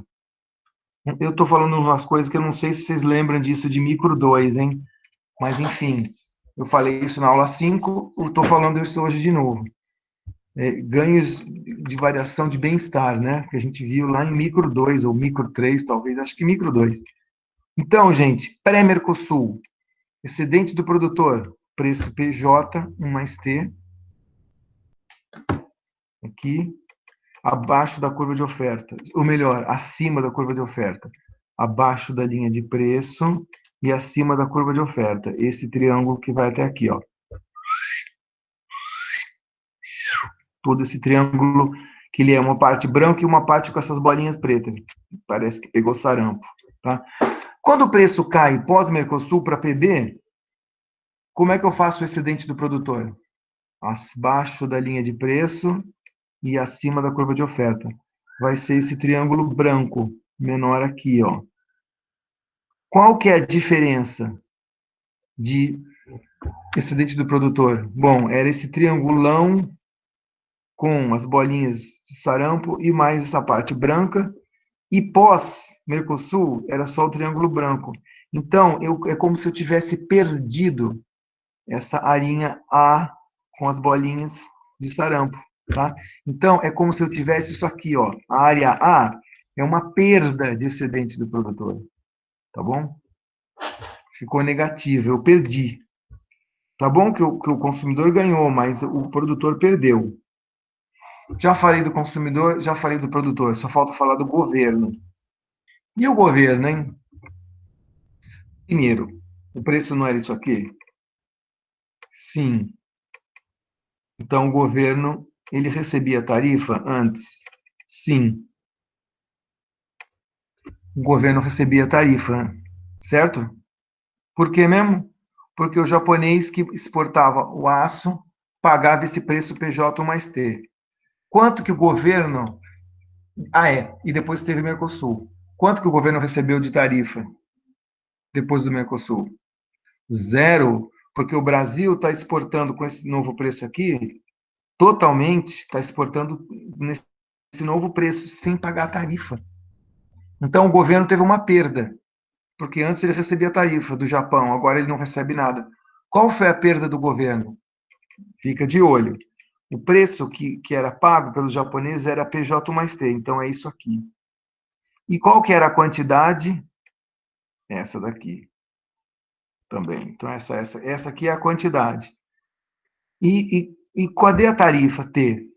Eu estou falando umas coisas que eu não sei se vocês lembram disso de micro 2, hein? Mas, enfim, eu falei isso na aula 5, estou falando isso hoje de novo. Ganhos de variação de bem-estar, né? Que a gente viu lá em micro 2 ou micro 3, talvez, acho que micro 2. Então, gente, pré-Mercosul, excedente do produtor, preço PJ, 1 mais T, aqui, abaixo da curva de oferta, ou melhor, acima da curva de oferta. abaixo da linha de preço e acima da curva de oferta. Esse triângulo que vai até aqui, ó. Todo esse triângulo que ele é uma parte branca e uma parte com essas bolinhas pretas. Parece que pegou sarampo, tá? Quando o preço cai pós-Mercosul para PB, como é que eu faço o excedente do produtor? Abaixo da linha de preço e acima da curva de oferta. Vai ser esse triângulo branco, menor aqui, ó. Qual que é a diferença de excedente do produtor? Bom, era esse triangulão com as bolinhas de sarampo e mais essa parte branca. E pós-Mercosul, era só o triângulo branco. Então, é como se eu tivesse perdido essa arinha A com as bolinhas de sarampo, tá? Então, é como se eu tivesse isso aqui, ó. A área A é uma perda de excedente do produtor, tá bom? Ficou negativo, eu perdi. Tá bom que o consumidor ganhou, mas o produtor perdeu. Já falei do consumidor, já falei do produtor, só falta falar do governo. E o governo, hein? Primeiro, o preço não era isso aqui? Sim. Então, o governo, ele recebia tarifa antes? Sim. O governo recebia tarifa, certo? Por quê mesmo? Porque o japonês que exportava o aço pagava esse preço PJ mais T. Quanto que o governo... e depois teve Mercosul. Quanto que o governo recebeu de tarifa depois do Mercosul? Zero, porque o Brasil está exportando com esse novo preço aqui, totalmente está exportando nesse novo preço, sem pagar tarifa. Então, o governo teve uma perda, porque antes ele recebia tarifa do Japão, agora ele não recebe nada. Qual foi a perda do governo? Fica de olho. O preço que era pago pelos japoneses era PJ mais T, então é isso aqui. E qual que era a quantidade? Essa daqui também. Então, essa aqui é a quantidade. E cadê a tarifa T?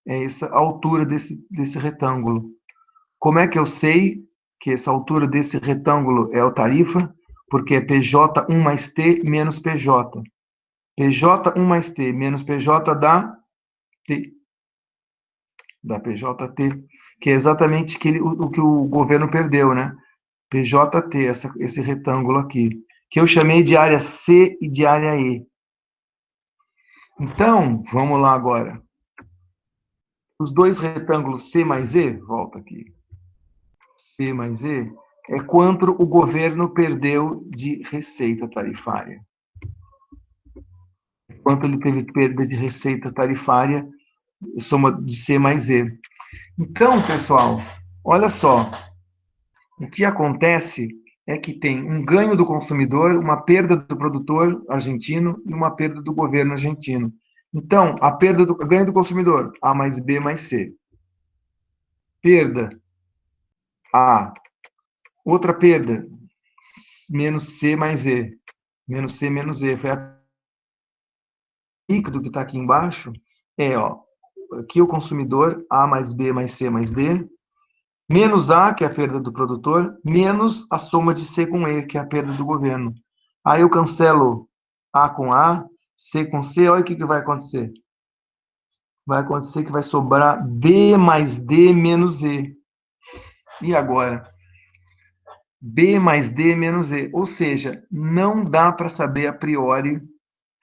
É essa altura desse retângulo. Como é que eu sei que essa altura desse retângulo é a tarifa? Porque é PJ1 mais T menos PJ. PJ1 mais T menos PJ dá T. Dá PJT, que é exatamente o que o governo perdeu, né? PJT, esse retângulo aqui, que eu chamei de área C e de área E. Então, vamos lá agora. Os dois retângulos C mais E, volta aqui. C mais E é quanto o governo perdeu de receita tarifária. Quanto ele teve perda de receita tarifária, soma de C mais E. Então, pessoal, olha só. O que acontece é que tem um ganho do consumidor, uma perda do produtor argentino e uma perda do governo argentino. Então, a perda do ganho do consumidor, A mais B mais C. Perda, A. Outra perda, menos C mais E. Menos C menos E. Foi a líquido que está aqui embaixo, ó, aqui o consumidor, A mais B mais C mais D, menos A, que é a perda do produtor, menos a soma de C com E, que é a perda do governo. Aí eu cancelo A com A, C com C, olha o que vai acontecer. Vai acontecer que vai sobrar B mais D menos E. E agora? B mais D menos E. Ou seja, não dá para saber a priori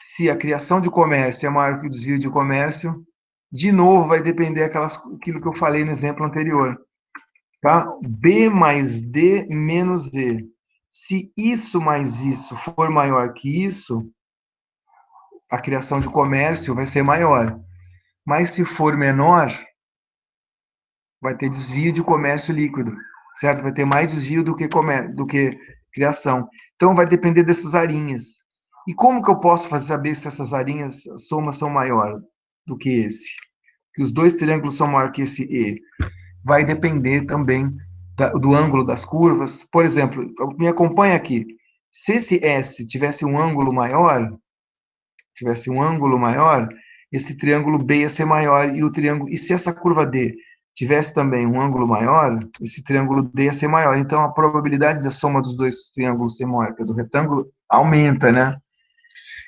se a criação de comércio é maior que o desvio de comércio. De novo, vai depender aquilo que eu falei no exemplo anterior. Tá? B mais D menos E. Se isso mais isso for maior que isso, a criação de comércio vai ser maior. Mas se for menor, vai ter desvio de comércio líquido, certo? Vai ter mais desvio do que criação. Então, vai depender dessas arinhas. E como que eu posso saber se essas arinhas, as somas são maior do que esse? Que os dois triângulos são maior que esse E. Vai depender também do ângulo das curvas. Por exemplo, me acompanha aqui. Se esse S tivesse um ângulo maior, esse triângulo B ia ser maior e se essa curva D tivesse também um ângulo maior, esse triângulo D ia ser maior. Então, a probabilidade da soma dos dois triângulos ser maior que a do retângulo aumenta, né?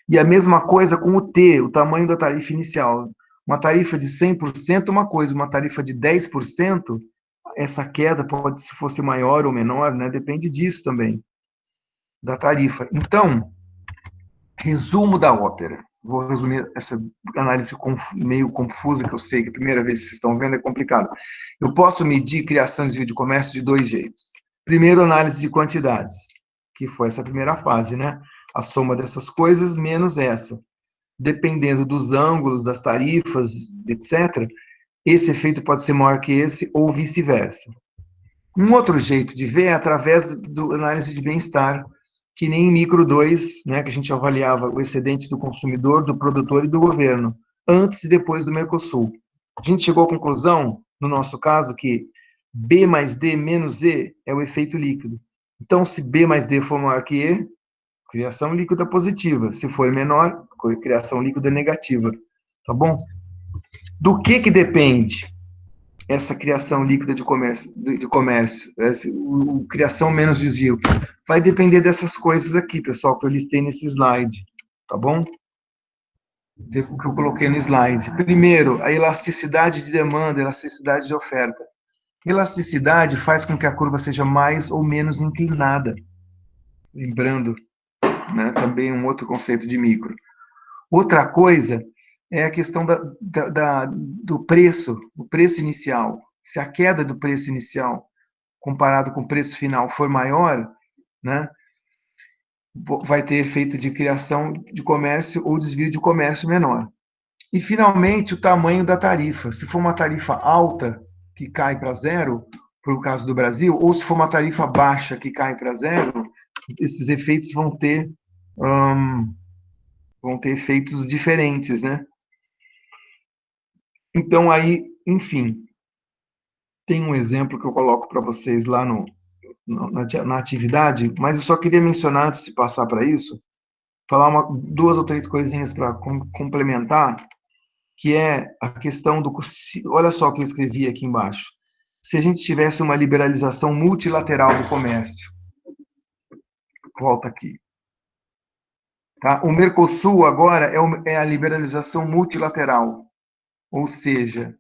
E a mesma coisa com o T, o tamanho da tarifa inicial. Uma tarifa de 100%, uma coisa, uma tarifa de 10%, essa queda pode, se fosse maior ou menor, né? Depende disso também, da tarifa. Então, resumo da ópera. Vou resumir essa análise meio confusa, que eu sei que a primeira vez que vocês estão vendo é complicado. Eu posso medir criação e desvio de comércio de dois jeitos. Primeiro, análise de quantidades, que foi essa primeira fase, né? A soma dessas coisas menos essa. Dependendo dos ângulos, das tarifas, etc., esse efeito pode ser maior que esse ou vice-versa. Um outro jeito de ver é através da análise de bem-estar, que nem em micro 2, né, que a gente avaliava o excedente do consumidor, do produtor e do governo, antes e depois do Mercosul. A gente chegou à conclusão, no nosso caso, que B mais D menos E é o efeito líquido. Então, se B mais D for maior que E, criação líquida positiva. Se for menor, criação líquida negativa. Tá bom? Do que depende essa criação líquida de comércio, criação menos desvio? Vai depender dessas coisas aqui, pessoal, que eu listei nesse slide, tá bom? O que eu coloquei no slide. Primeiro, a elasticidade de demanda, elasticidade de oferta. Elasticidade faz com que a curva seja mais ou menos inclinada. Lembrando, né, também um outro conceito de micro. Outra coisa é a questão do preço, o preço inicial. Se a queda do preço inicial, comparado com o preço final, for maior, né, vai ter efeito de criação de comércio ou desvio de comércio menor. E, finalmente, o tamanho da tarifa. Se for uma tarifa alta, que cai para zero, por caso do Brasil, ou se for uma tarifa baixa, que cai para zero, esses efeitos vão ter efeitos diferentes, né? Então, aí, enfim, tem um exemplo que eu coloco para vocês lá na atividade, mas eu só queria mencionar, antes de passar para isso, falar duas ou três coisinhas para complementar, que é a questão do... Olha só o que eu escrevi aqui embaixo. Se a gente tivesse uma liberalização multilateral do comércio, volta aqui. Tá? O Mercosul agora é a liberalização multilateral, ou seja,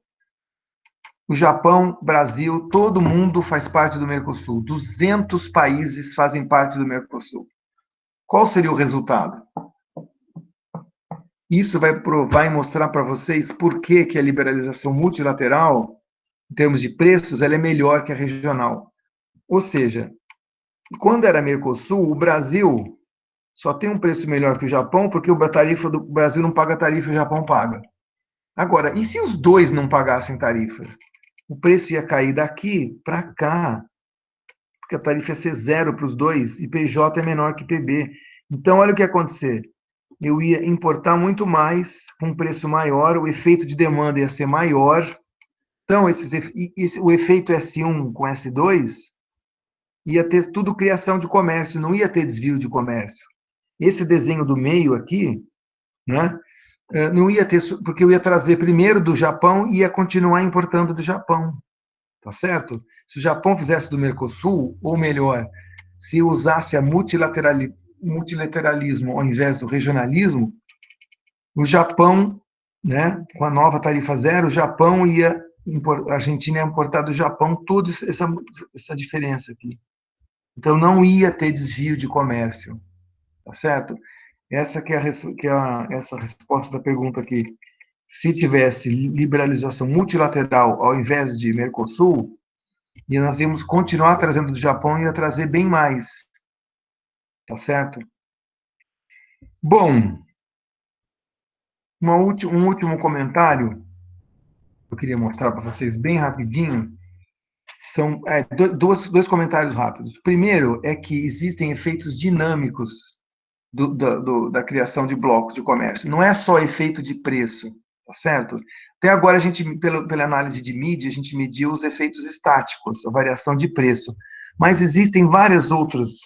o Japão, Brasil, todo mundo faz parte do Mercosul. 200 países fazem parte do Mercosul. Qual seria o resultado? Isso vai provar e mostrar para vocês por que a liberalização multilateral, em termos de preços, ela é melhor que a regional. Ou seja, quando era Mercosul, o Brasil só tem um preço melhor que o Japão, porque a tarifa do Brasil não paga tarifa e o Japão paga. Agora, e se os dois não pagassem tarifa? O preço ia cair daqui para cá, porque a tarifa ia ser zero para os dois, e PJ é menor que PB. Então, olha o que ia acontecer. Eu ia importar muito mais, com um preço maior, o efeito de demanda ia ser maior. Então, o efeito S1 com S2 ia ter tudo criação de comércio, não ia ter desvio de comércio. Esse desenho do meio aqui, né, não ia ter, porque eu ia trazer primeiro do Japão e ia continuar importando do Japão. Tá certo? Se o Japão fizesse do Mercosul, ou melhor, se usasse a multilateralismo ao invés do regionalismo, o Japão, né, com a nova tarifa zero, o Japão a Argentina ia importar do Japão toda essa diferença aqui. Então, não ia ter desvio de comércio. Tá certo? Essa que é essa resposta da pergunta aqui. Se tivesse liberalização multilateral ao invés de Mercosul, e nós íamos continuar trazendo do Japão e ia trazer bem mais. Tá certo? Bom, um último comentário que eu queria mostrar para vocês bem rapidinho. São dois comentários rápidos. Primeiro é que existem efeitos dinâmicos da criação de blocos de comércio. Não é só efeito de preço, tá certo? Até agora, pela análise de mídia, a gente mediu os efeitos estáticos, a variação de preço. Mas existem vários outros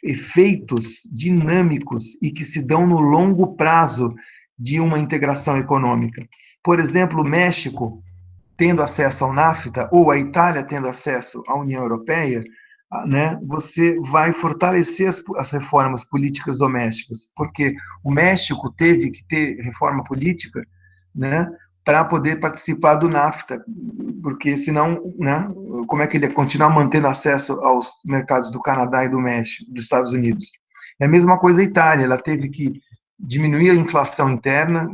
efeitos dinâmicos e que se dão no longo prazo de uma integração econômica. Por exemplo, o México tendo acesso ao NAFTA, ou a Itália tendo acesso à União Europeia, né, você vai fortalecer as reformas políticas domésticas, porque o México teve que ter reforma política, né, para poder participar do NAFTA, porque senão, né, como é que ele ia continuar mantendo acesso aos mercados do Canadá e do México, dos Estados Unidos? É a mesma coisa a Itália, ela teve que diminuir a inflação interna,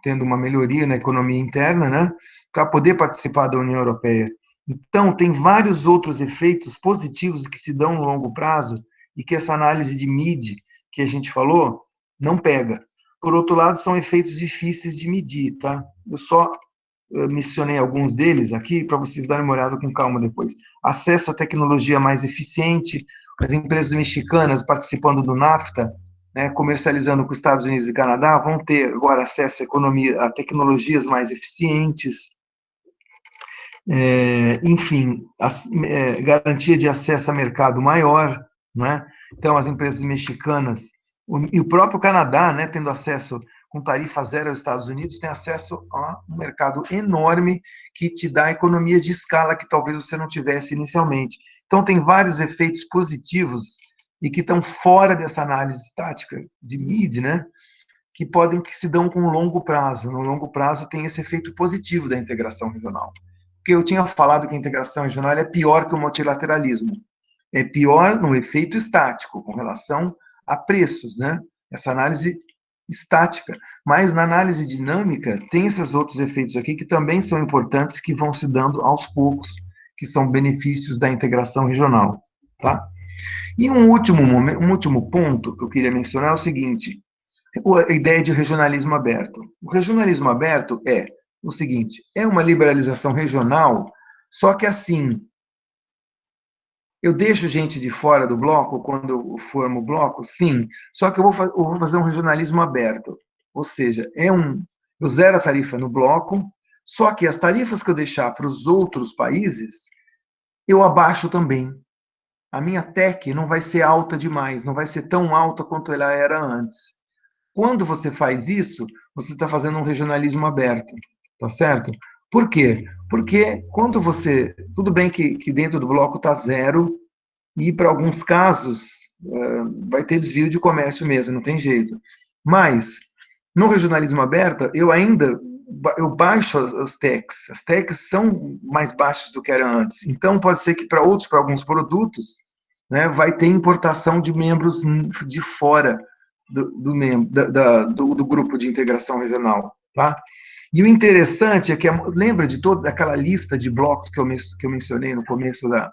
tendo uma melhoria na economia interna, né, para poder participar da União Europeia. Então, tem vários outros efeitos positivos que se dão no longo prazo e que essa análise de MID que a gente falou não pega. Por outro lado, são efeitos difíceis de medir, tá? Eu só mencionei alguns deles aqui para vocês darem uma olhada com calma depois. Acesso à tecnologia mais eficiente, as empresas mexicanas participando do NAFTA, né, comercializando com os Estados Unidos e Canadá, vão ter agora acesso a tecnologias mais eficientes, enfim, garantia de acesso a mercado maior, né? Então, as empresas mexicanas, e o próprio Canadá, né, tendo acesso com tarifa zero aos Estados Unidos, tem acesso a um mercado enorme que te dá economias de escala que talvez você não tivesse inicialmente. Então, tem vários efeitos positivos e que estão fora dessa análise estática de MID, né, que se dão com longo prazo. No longo prazo, tem esse efeito positivo da integração regional. Porque eu tinha falado que a integração regional é pior que o multilateralismo. É pior no efeito estático, com relação a preços, né? Essa análise estática. Mas na análise dinâmica, tem esses outros efeitos aqui que também são importantes, que vão se dando aos poucos, que são benefícios da integração regional, tá? E um último ponto que eu queria mencionar é o seguinte: a ideia de regionalismo aberto. O regionalismo aberto é o seguinte: é uma liberalização regional, só que assim, eu deixo gente de fora do bloco quando eu formo o bloco? Sim, só que eu vou fazer um regionalismo aberto, ou seja, eu zero a tarifa no bloco, só que as tarifas que eu deixar para os outros países, eu abaixo também. A minha TEC não vai ser alta demais, não vai ser tão alta quanto ela era antes. Quando você faz isso, você está fazendo um regionalismo aberto, tá certo? Por quê? Porque quando você. Tudo bem que dentro do bloco está zero, e para alguns casos vai ter desvio de comércio mesmo, não tem jeito. Mas, no regionalismo aberto, eu baixo as TECs. As TECs são mais baixas do que era antes. Então, pode ser que para alguns produtos, né, vai ter importação de membros de fora do grupo de integração regional, tá? E o interessante é que, lembra de toda aquela lista de blocos que eu mencionei no começo da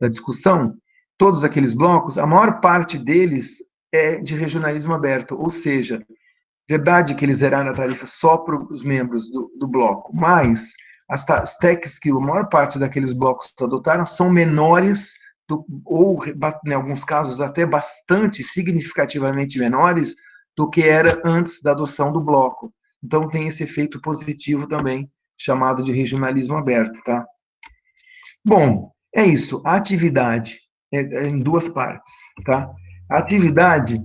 discussão? Todos aqueles blocos, a maior parte deles é de regionalismo aberto, ou seja, verdade que eles zeraram a tarifa só para os membros do bloco, mas as TECs que a maior parte daqueles blocos adotaram são menores ou, em alguns casos, até bastante significativamente menores do que era antes da adoção do bloco. Então, tem esse efeito positivo também, chamado de regionalismo aberto, tá? Bom, é isso. A atividade é em duas partes, tá? A atividade,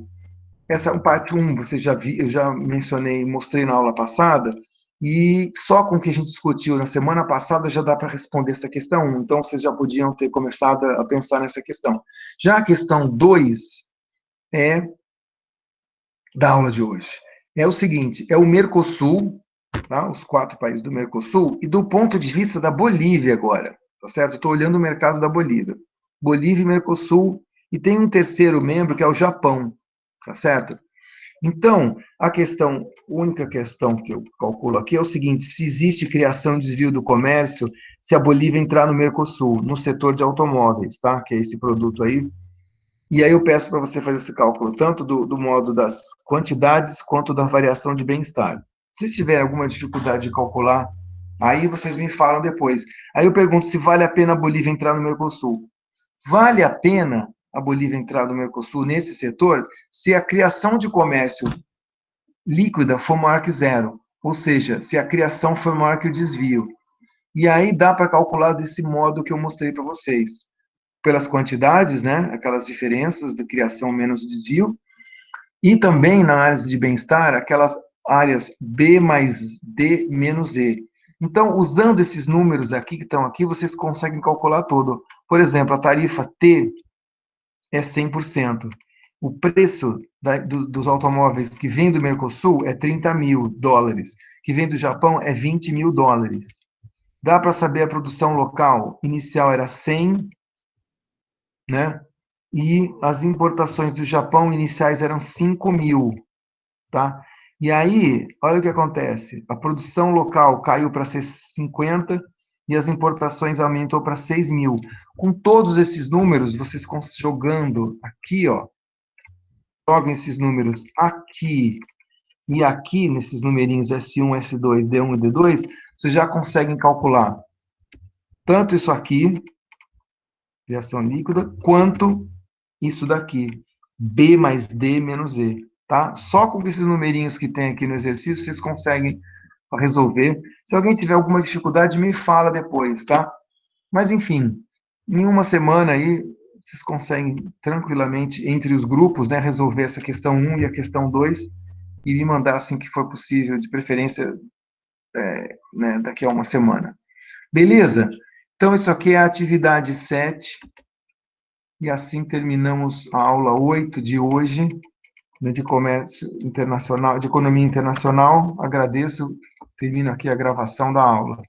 essa parte 1, você já viu, eu já mencionei, mostrei na aula passada, e só com o que a gente discutiu na semana passada já dá para responder essa questão 1. Então, vocês já podiam ter começado a pensar nessa questão. Já a questão 2 é da aula de hoje. É o seguinte, é o Mercosul, tá? Os 4 países do Mercosul, e do ponto de vista da Bolívia agora, tá certo? Estou olhando o mercado da Bolívia. Bolívia e Mercosul, e tem um terceiro membro, que é o Japão, tá certo? Então, a única questão que eu calculo aqui é o seguinte: se existe criação e desvio do comércio, se a Bolívia entrar no Mercosul, no setor de automóveis, tá? Que é esse produto aí. E aí eu peço para você fazer esse cálculo, tanto do modo das quantidades, quanto da variação de bem-estar. Se tiver alguma dificuldade de calcular, aí vocês me falam depois. Aí eu pergunto se vale a pena a Bolívia entrar no Mercosul. Vale a pena a Bolívia entrar no Mercosul nesse setor se a criação de comércio líquida for maior que zero, ou seja, se a criação for maior que o desvio. E aí dá para calcular desse modo que eu mostrei para vocês. Pelas quantidades, né, aquelas diferenças de criação menos desvio, e também na análise de bem-estar, aquelas áreas B mais D menos E. Então, usando esses números aqui que estão aqui, vocês conseguem calcular tudo. Por exemplo, a tarifa T é 100%. O preço dos automóveis que vêm do Mercosul é 30 mil dólares, que vem do Japão é 20 mil dólares. Dá para saber a produção local inicial era 100, né? E as importações do Japão iniciais eram 5 mil, tá? E aí, olha o que acontece. A produção local caiu para ser 50 e as importações aumentou para 6 mil. Com todos esses números, vocês jogando aqui, ó, jogam esses números aqui e aqui, nesses numerinhos S1, S2, D1 e D2, vocês já conseguem calcular tanto isso aqui, reação líquida, quanto isso daqui, B mais D menos E, tá? Só com esses numerinhos que tem aqui no exercício, vocês conseguem resolver. Se alguém tiver alguma dificuldade, me fala depois, tá? Mas, enfim, em uma semana aí, vocês conseguem tranquilamente, entre os grupos, né, resolver essa questão 1 e a questão 2 e me mandar assim que for possível, de preferência, né, daqui a uma semana. Beleza? Então, isso aqui é a atividade 7. E assim terminamos a aula 8 de hoje, né, de comércio internacional, de economia internacional. Agradeço, termino aqui a gravação da aula.